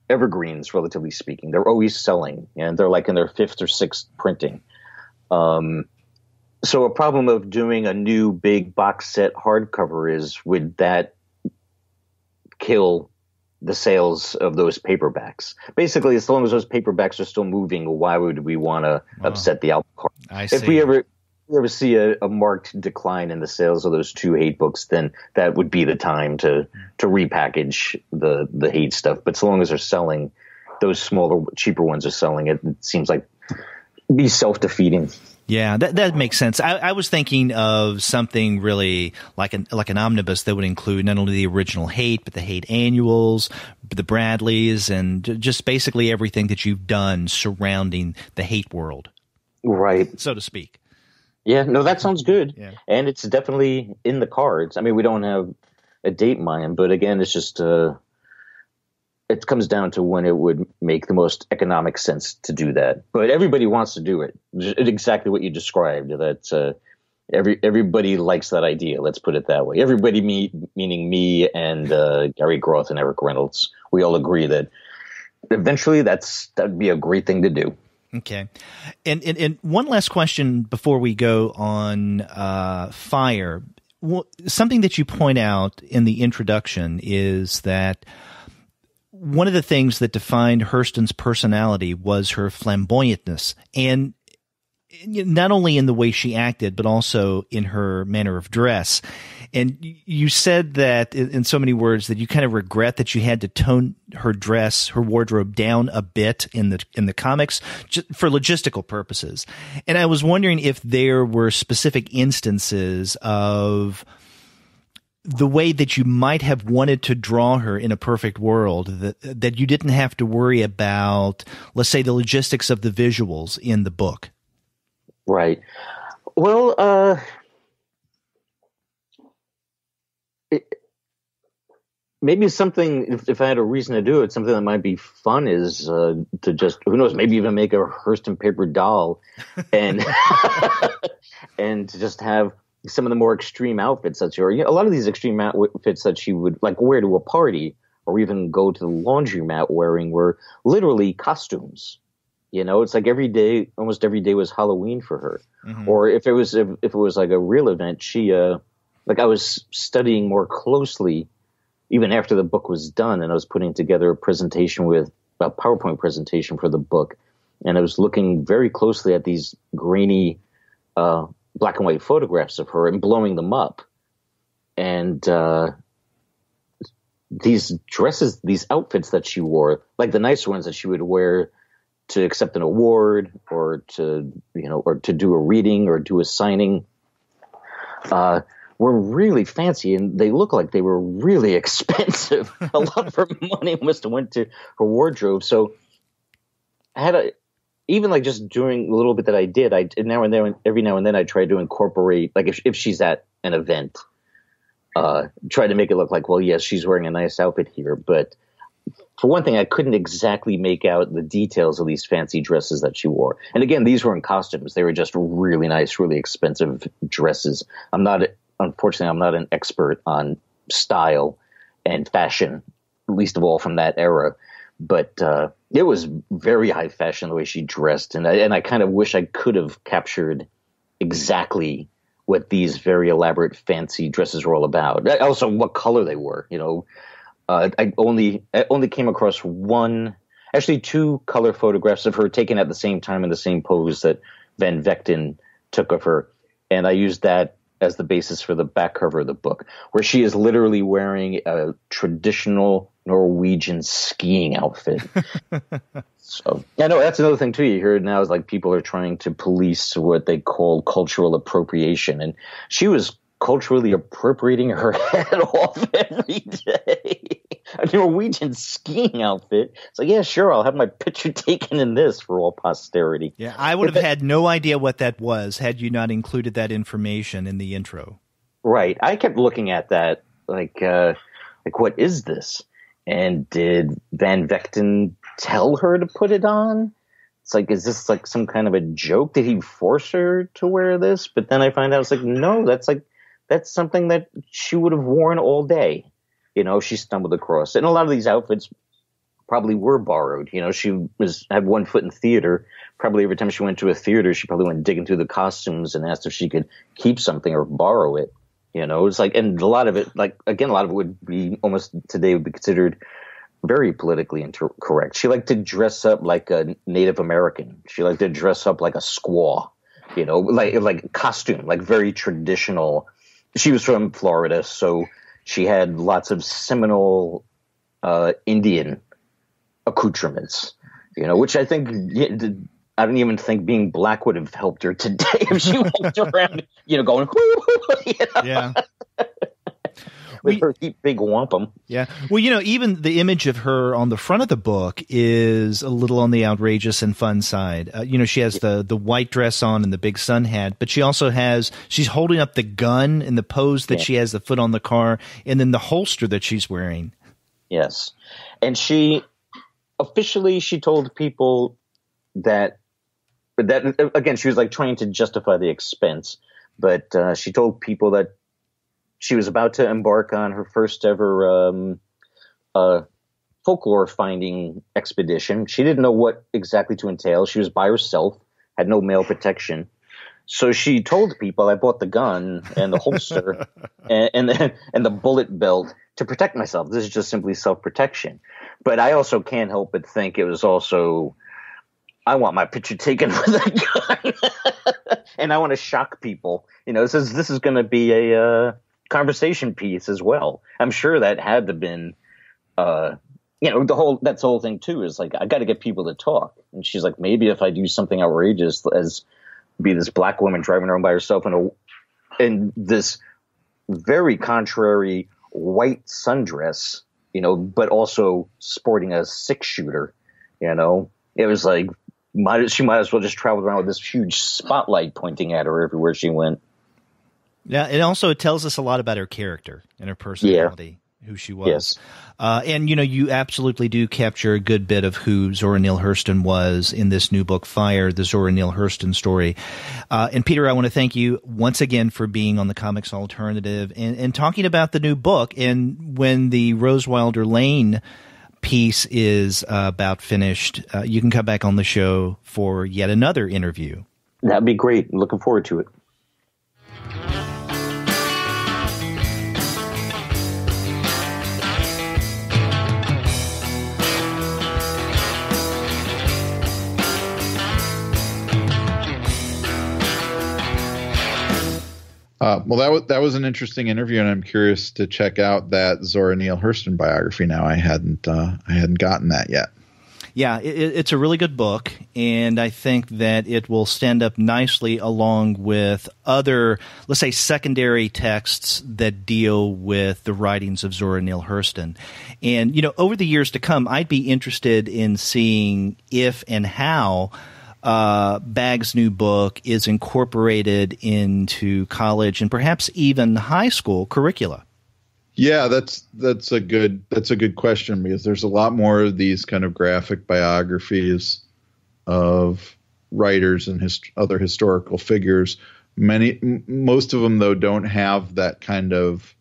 evergreens, relatively speaking. They're always selling, and they're like in their 5th or 6th printing. So a problem of doing a new big box set hardcover is, would that kill the sales of those paperbacks? Basically, as long as those paperbacks are still moving, why would we want to upset the apple cart? If we ever see a marked decline in the sales of those 2 Hate books, then that would be the time to repackage the Hate stuff. But so long as they're selling, those smaller, cheaper ones are selling, it seems like be self-defeating. Yeah, that makes sense. I was thinking of something really like an omnibus that would include not only the original Hate, but the Hate annuals, the Bradleys, and just basically everything that you've done surrounding the Hate world. Right. So to speak. Yeah, no, that sounds good. Yeah. And it's definitely in the cards. I mean, we don't have a date in mind, but again, it's just it comes down to when it would make the most economic sense to do that. But everybody wants to do it. Exactly what you described. That everybody likes that idea. Let's put it that way. Everybody, meaning me and Gary Groth and Eric Reynolds, we all agree that eventually that'd be a great thing to do. Okay. And one last question before we go on Fire. Something that you point out in the introduction is that one of the things that defined Hurston's personality was her flamboyantness, and not only in the way she acted, but also in her manner of dress. And you said that in so many words that you kind of regret that you had to tone her dress, her wardrobe down a bit in the comics for logistical purposes. And I was wondering if there were specific instances of the way that you might have wanted to draw her in a perfect world, that you didn't have to worry about, let's say, the logistics of the visuals in the book. Right. Well, maybe something, if I had a reason to do it, something that might be fun is to just, who knows, maybe even make a Hurston paper doll and and to just have some of the more extreme outfits that a lot of these extreme outfits that she would like wear to a party or even go to the laundromat wearing were literally costumes. It's like almost every day was Halloween for her. Mm-hmm. Or if it was like a real event, she like I was studying more closely even after the book was done, and I was putting together a PowerPoint presentation for the book, and I was looking very closely at these grainy black and white photographs of her and blowing them up. And these dresses, these outfits that she wore, like the nicer ones that she would wear to accept an award or to do a reading or do a signing, were really fancy, and they look like they were really expensive. A lot of her money must have went to her wardrobe. So I had even like just doing a little bit that I did, every now and then I tried to incorporate, like if she's at an event, try to make it look like, well, yes, she's wearing a nice outfit here. But for one thing, I couldn't exactly make out the details of these fancy dresses that she wore. And again, these weren't costumes. They were just really nice, really expensive dresses. Unfortunately, I'm not an expert on style and fashion, least of all from that era. But it was very high fashion the way she dressed. And I kind of wish I could have captured exactly what these very elaborate, fancy dresses were all about. Also, what color they were, I only came across two color photographs of her taken at the same time in the same pose that Van Vechten took of her. And I used that as the basis for the back cover of the book, where she is literally wearing a traditional Norwegian skiing outfit. So, I know that's another thing too. You hear it now is like people are trying to police what they call cultural appropriation. And she was culturally appropriating her head off every day. A Norwegian skiing outfit. It's like, yeah, sure, I'll have my picture taken in this for all posterity. Yeah, I would have had no idea what that was had you not included that information in the intro. Right. I kept looking at that like what is this? And did Van Vechten tell her to put it on? It's like, is this like some kind of a joke? Did he force her to wear this? But then I find out it's like, no, that's something that she would have worn all day. She stumbled across it. And a lot of these outfits probably were borrowed. She had one foot in theater. Probably every time she went to a theater, she probably went digging through the costumes and asked if she could keep something or borrow it. It's like, and a lot of it, like, again, a lot of it would be almost today would be considered very politically incorrect. She liked to dress up like a Native American. She liked to dress up like a squaw, like costume, like very traditional. She was from Florida, so she had lots of Seminole Indian accoutrements, which I think, I don't even think being black would have helped her today if she walked around, going, yeah. With her big wampum. Yeah. Well, even the image of her on the front of the book is a little on the outrageous and fun side. She has the white dress on and the big sun hat, but she's holding up the gun in the pose that she has the foot on the car, and then the holster that she's wearing. Yes. And she told people that again, she was like trying to justify the expense, but she told people that she was about to embark on her first ever folklore finding expedition. She didn't know what exactly to entail. She was by herself, had no male protection. So she told people, I bought the gun and the holster and the bullet belt to protect myself. This is just simply self-protection. But I also can't help but think it was also, I want my picture taken with a gun. And I want to shock people. This is going to be a conversation piece as well. I'm sure that had to been, that's the whole thing too, is like, I got to get people to talk. And she's like, maybe if I do something outrageous as be this black woman driving around by herself in this very contrary white sundress, but also sporting a 6-shooter, it was like, she might as well just travel around with this huge spotlight pointing at her everywhere she went. Yeah. And also it tells us a lot about her character and her personality, who she was. Yes. And, you absolutely do capture a good bit of who Zora Neale Hurston was in this new book, Fire, the Zora Neale Hurston Story. And Peter, I want to thank you once again for being on the Comics Alternative and talking about the new book. And when the Rose Wilder Lane piece is about finished, you can come back on the show for yet another interview. That'd be great. Looking forward to it. Well, that was an interesting interview, and I'm curious to check out that Zora Neale Hurston biography now. I hadn't gotten that yet. Yeah, it's a really good book, and I think that it will stand up nicely along with other, let's say, secondary texts that deal with the writings of Zora Neale Hurston. And, over the years to come, I'd be interested in seeing if and how Bagge's new book is incorporated into college and perhaps even high school curricula. Yeah, that's a good question, because there's a lot more of these kind of graphic biographies of writers and other historical figures. Most of them, though, don't have that kind of,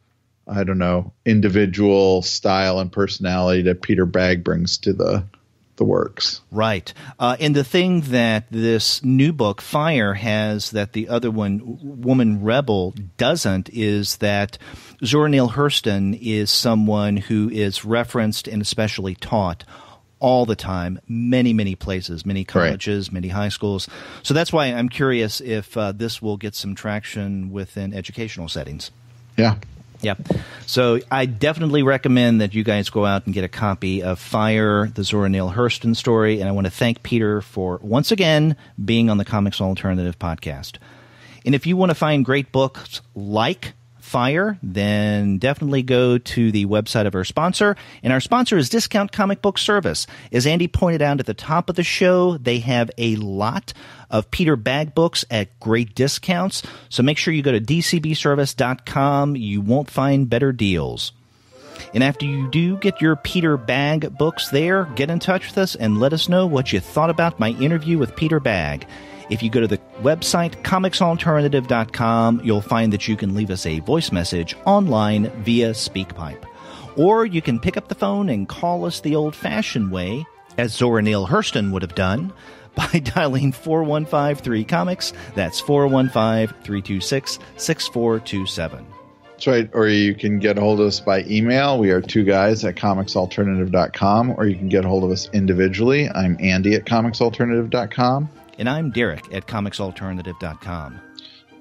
individual style and personality that Peter Bagge brings to the works. Right. And the thing that this new book, Fire, has that the other one, Woman Rebel, doesn't is that Zora Neale Hurston is someone who is referenced and especially taught all the time, many, many places, many colleges, many high schools. So that's why I'm curious if this will get some traction within educational settings. Yeah. Yeah. So I definitely recommend that you guys go out and get a copy of Fire, the Zora Neale Hurston Story. And I want to thank Peter for, once again, being on the Comics Alternative podcast. And if you want to find great books like Fire, then definitely go to the website of our sponsor. And our sponsor is Discount Comic Book Service. As Andy pointed out at the top of the show, they have a lot of Peter Bagge books at great discounts. So make sure you go to dcbservice.com. You won't find better deals. And after you do get your Peter Bagge books there, get in touch with us and let us know what you thought about my interview with Peter Bagge. If you go to the website, comicsalternative.com, you'll find that you can leave us a voice message online via SpeakPipe. Or you can pick up the phone and call us the old-fashioned way, as Zora Neale Hurston would have done, by dialing 415-3-COMICS. That's 415-326-6427. That's right. Or you can get a hold of us by email. We are two guys at comicsalternative.com. Or you can get a hold of us individually. I'm Andy at comicsalternative.com. And I'm Derek at comicsalternative.com.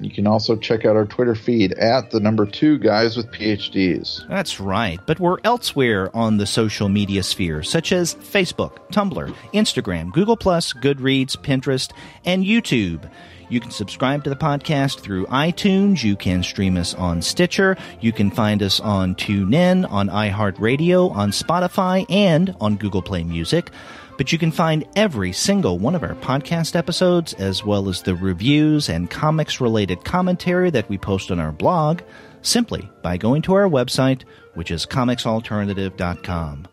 You can also check out our Twitter feed at the number 2 guys with PhDs. That's right. But we're elsewhere on the social media sphere, such as Facebook, Tumblr, Instagram, Google+, Goodreads, Pinterest, and YouTube. You can subscribe to the podcast through iTunes. You can stream us on Stitcher. You can find us on TuneIn, on iHeartRadio, on Spotify, and on Google Play Music. But you can find every single one of our podcast episodes, as well as the reviews and comics-related commentary that we post on our blog, simply by going to our website, which is comicsalternative.com.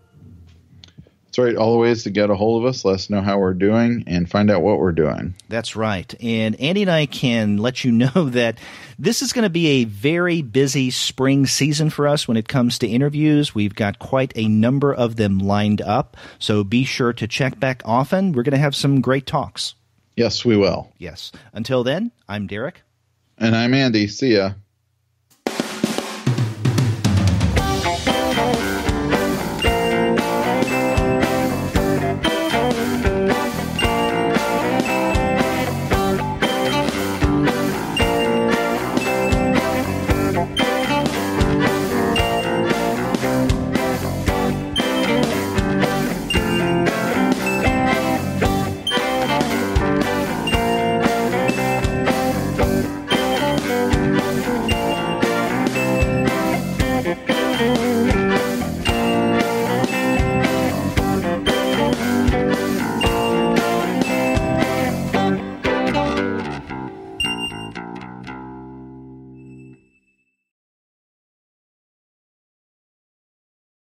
That's right. All the ways to get a hold of us, let us know how we're doing, and find out what we're doing. That's right. And Andy and I can let you know that this is going to be a very busy spring season for us when it comes to interviews. We've got quite a number of them lined up, so be sure to check back often. We're going to have some great talks. Yes, we will. Yes. Until then, I'm Derek. And I'm Andy. See ya.